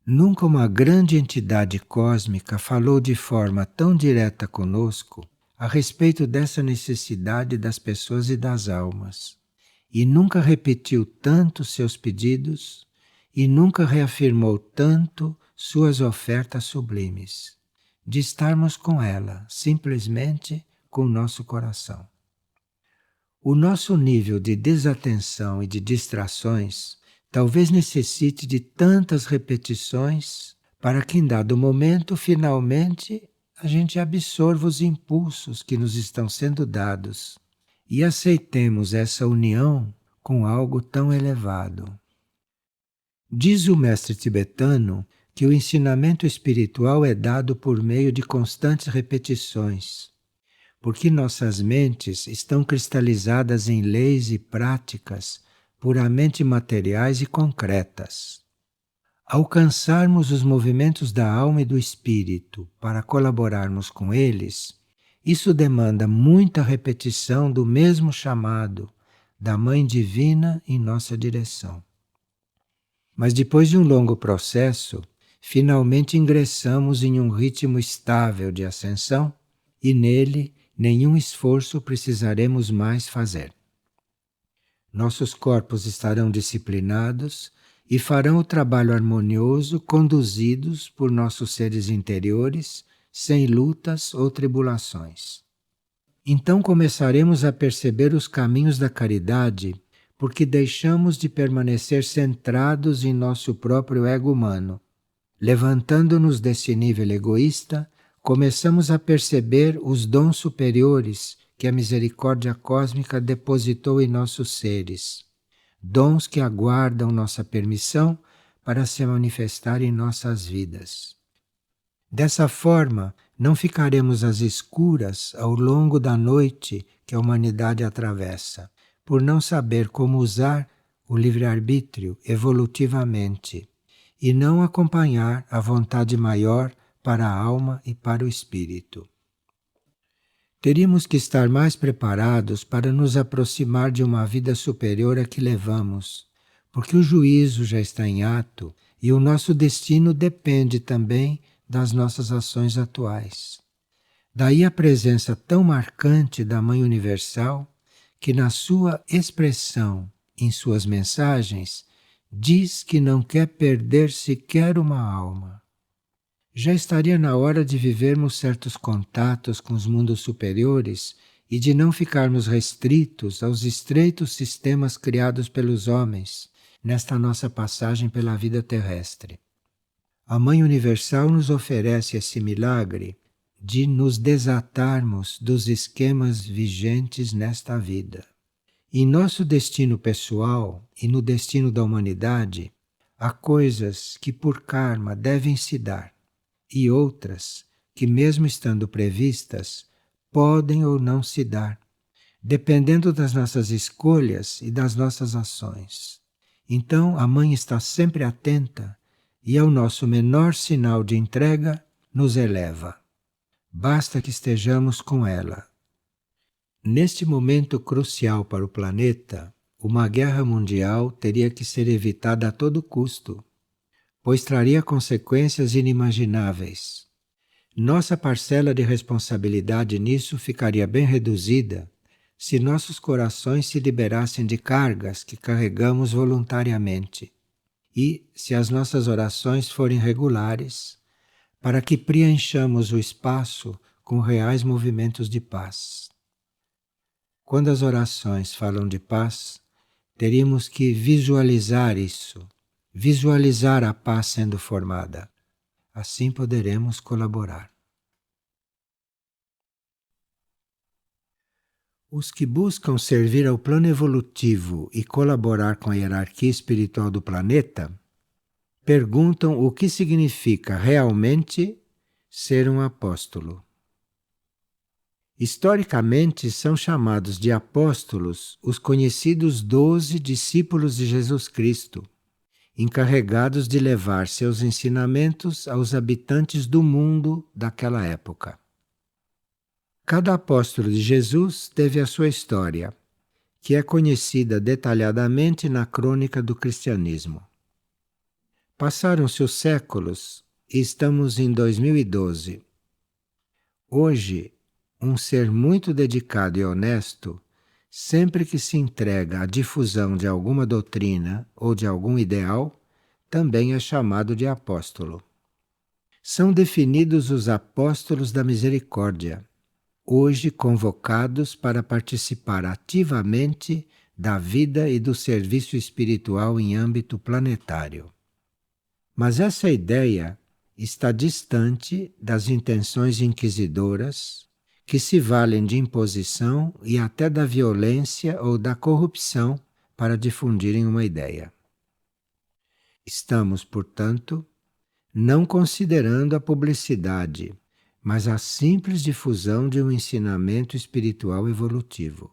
Nunca uma grande entidade cósmica falou de forma tão direta conosco a respeito dessa necessidade das pessoas e das almas, e nunca repetiu tanto seus pedidos e nunca reafirmou tanto suas ofertas sublimes, de estarmos com ela, simplesmente com o nosso coração. O nosso nível de desatenção e de distrações talvez necessite de tantas repetições para que em dado momento, finalmente, a gente absorva os impulsos que nos estão sendo dados e aceitemos essa união com algo tão elevado. Diz o mestre tibetano que o ensinamento espiritual é dado por meio de constantes repetições, porque nossas mentes estão cristalizadas em leis e práticas puramente materiais e concretas. Alcançarmos os movimentos da alma e do espírito para colaborarmos com eles, isso demanda muita repetição do mesmo chamado da Mãe Divina em nossa direção. Mas depois de um longo processo, finalmente ingressamos em um ritmo estável de ascensão e nele nenhum esforço precisaremos mais fazer. Nossos corpos estarão disciplinados e farão o trabalho harmonioso conduzidos por nossos seres interiores, sem lutas ou tribulações. Então começaremos a perceber os caminhos da caridade, porque deixamos de permanecer centrados em nosso próprio ego humano. Levantando-nos desse nível egoísta, começamos a perceber os dons superiores que a misericórdia cósmica depositou em nossos seres, dons que aguardam nossa permissão para se manifestar em nossas vidas. Dessa forma, não ficaremos às escuras ao longo da noite que a humanidade atravessa, por não saber como usar o livre-arbítrio evolutivamente e não acompanhar a vontade maior para a alma e para o espírito. Teríamos que estar mais preparados para nos aproximar de uma vida superior a que levamos, porque o juízo já está em ato e o nosso destino depende também das nossas ações atuais. Daí a presença tão marcante da Mãe Universal, que na sua expressão, em suas mensagens, diz que não quer perder sequer uma alma. Já estaria na hora de vivermos certos contatos com os mundos superiores e de não ficarmos restritos aos estreitos sistemas criados pelos homens nesta nossa passagem pela vida terrestre. A Mãe Universal nos oferece esse milagre de nos desatarmos dos esquemas vigentes nesta vida. Em nosso destino pessoal e no destino da humanidade, há coisas que por karma devem se dar e outras que, mesmo estando previstas, podem ou não se dar, dependendo das nossas escolhas e das nossas ações. Então, a Mãe está sempre atenta e, ao nosso menor sinal de entrega, nos eleva. Basta que estejamos com ela. Neste momento crucial para o planeta, uma guerra mundial teria que ser evitada a todo custo, pois traria consequências inimagináveis. Nossa parcela de responsabilidade nisso ficaria bem reduzida se nossos corações se liberassem de cargas que carregamos voluntariamente e se as nossas orações forem regulares, para que preenchamos o espaço com reais movimentos de paz. Quando as orações falam de paz, teríamos que visualizar isso, visualizar a paz sendo formada. Assim poderemos colaborar. Os que buscam servir ao plano evolutivo e colaborar com a hierarquia espiritual do planeta perguntam o que significa realmente ser um apóstolo. Historicamente, são chamados de apóstolos os conhecidos 12 discípulos de Jesus Cristo, encarregados de levar seus ensinamentos aos habitantes do mundo daquela época. Cada apóstolo de Jesus teve a sua história, que é conhecida detalhadamente na crônica do cristianismo. Passaram-se os séculos e estamos em 2012. Hoje, um ser muito dedicado e honesto, sempre que se entrega à difusão de alguma doutrina ou de algum ideal, também é chamado de apóstolo. São definidos os apóstolos da misericórdia, hoje convocados para participar ativamente da vida e do serviço espiritual em âmbito planetário. Mas essa ideia está distante das intenções inquisidoras que se valem de imposição e até da violência ou da corrupção para difundirem uma ideia. Estamos, portanto, não considerando a publicidade, mas a simples difusão de um ensinamento espiritual evolutivo.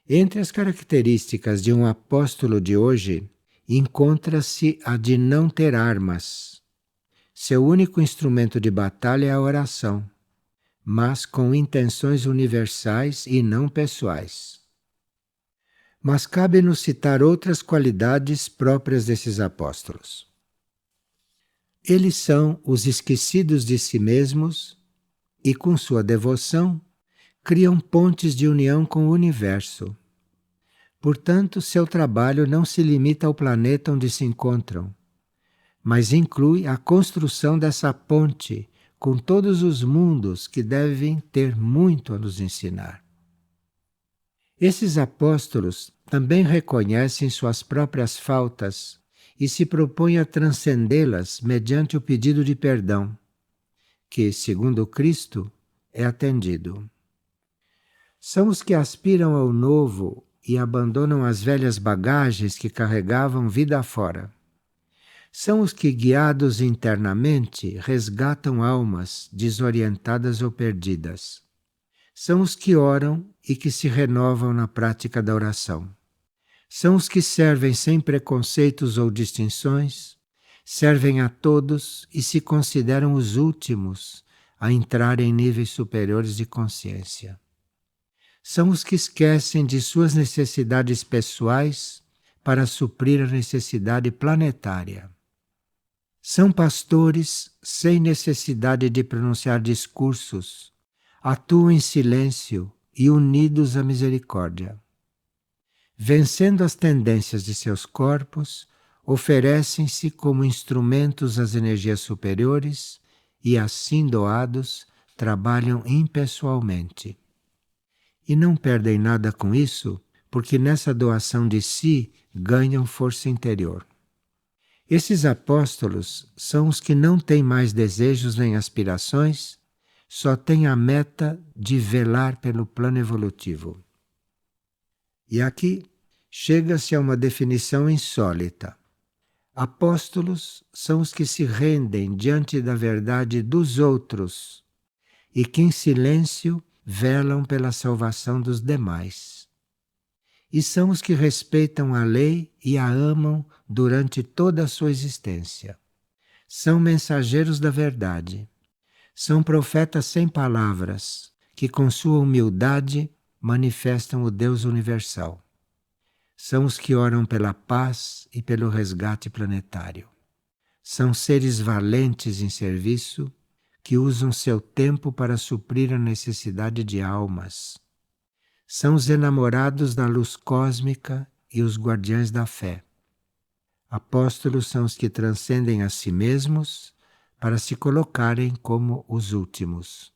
Entre as características de um apóstolo de hoje, encontra-se a de não ter armas. Seu único instrumento de batalha é a oração, mas com intenções universais e não pessoais. Mas cabe-nos citar outras qualidades próprias desses apóstolos. Eles são os esquecidos de si mesmos e, com sua devoção, criam pontes de união com o universo. Portanto, seu trabalho não se limita ao planeta onde se encontram, mas inclui a construção dessa ponte com todos os mundos que devem ter muito a nos ensinar. Esses apóstolos também reconhecem suas próprias faltas e se propõem a transcendê-las mediante o pedido de perdão, que, segundo Cristo, é atendido. São os que aspiram ao novo e abandonam as velhas bagagens que carregavam vida afora. São os que, guiados internamente, resgatam almas desorientadas ou perdidas. São os que oram e que se renovam na prática da oração. São os que servem sem preconceitos ou distinções, servem a todos e se consideram os últimos a entrar em níveis superiores de consciência. São os que esquecem de suas necessidades pessoais para suprir a necessidade planetária. São pastores sem necessidade de pronunciar discursos, atuam em silêncio e unidos à misericórdia. Vencendo as tendências de seus corpos, oferecem-se como instrumentos às energias superiores e, assim doados, trabalham impessoalmente. E não perdem nada com isso, porque nessa doação de si ganham força interior. Esses apóstolos são os que não têm mais desejos nem aspirações, só têm a meta de velar pelo plano evolutivo. E aqui chega-se a uma definição insólita. Apóstolos são os que se rendem diante da verdade dos outros e que em silêncio velam pela salvação dos demais. E são os que respeitam a lei e a amam durante toda a sua existência. São mensageiros da verdade. São profetas sem palavras, que com sua humildade manifestam o Deus universal. São os que oram pela paz e pelo resgate planetário. São seres valentes em serviço que usam seu tempo para suprir a necessidade de almas. São os enamorados da luz cósmica e os guardiães da fé. Apóstolos são os que transcendem a si mesmos para se colocarem como os últimos.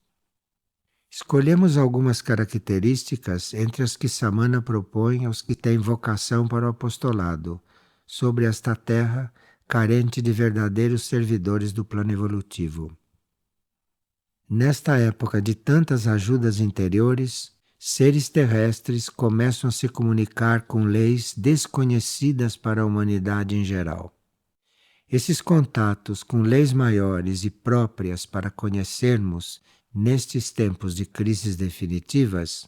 Escolhemos algumas características entre as que Samana propõe aos que têm vocação para o apostolado, sobre esta terra carente de verdadeiros servidores do plano evolutivo. Nesta época de tantas ajudas interiores, seres terrestres começam a se comunicar com leis desconhecidas para a humanidade em geral. Esses contatos com leis maiores e próprias para conhecermos nestes tempos de crises definitivas,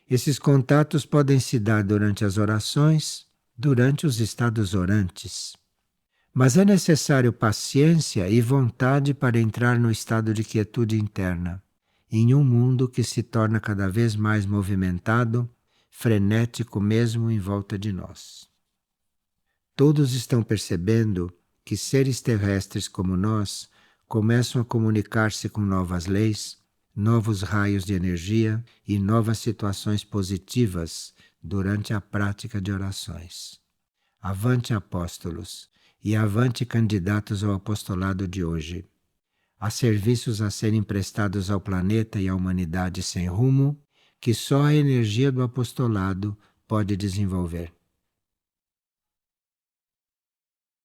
esses contatos podem se dar durante as orações, durante os estados orantes. Mas é necessário paciência e vontade para entrar no estado de quietude interna, em um mundo que se torna cada vez mais movimentado, frenético mesmo em volta de nós. Todos estão percebendo que seres terrestres como nós começam a comunicar-se com novas leis, novos raios de energia e novas situações positivas durante a prática de orações. Avante, apóstolos, e avante, candidatos ao apostolado de hoje. Há serviços a serem prestados ao planeta e à humanidade sem rumo, que só a energia do apostolado pode desenvolver.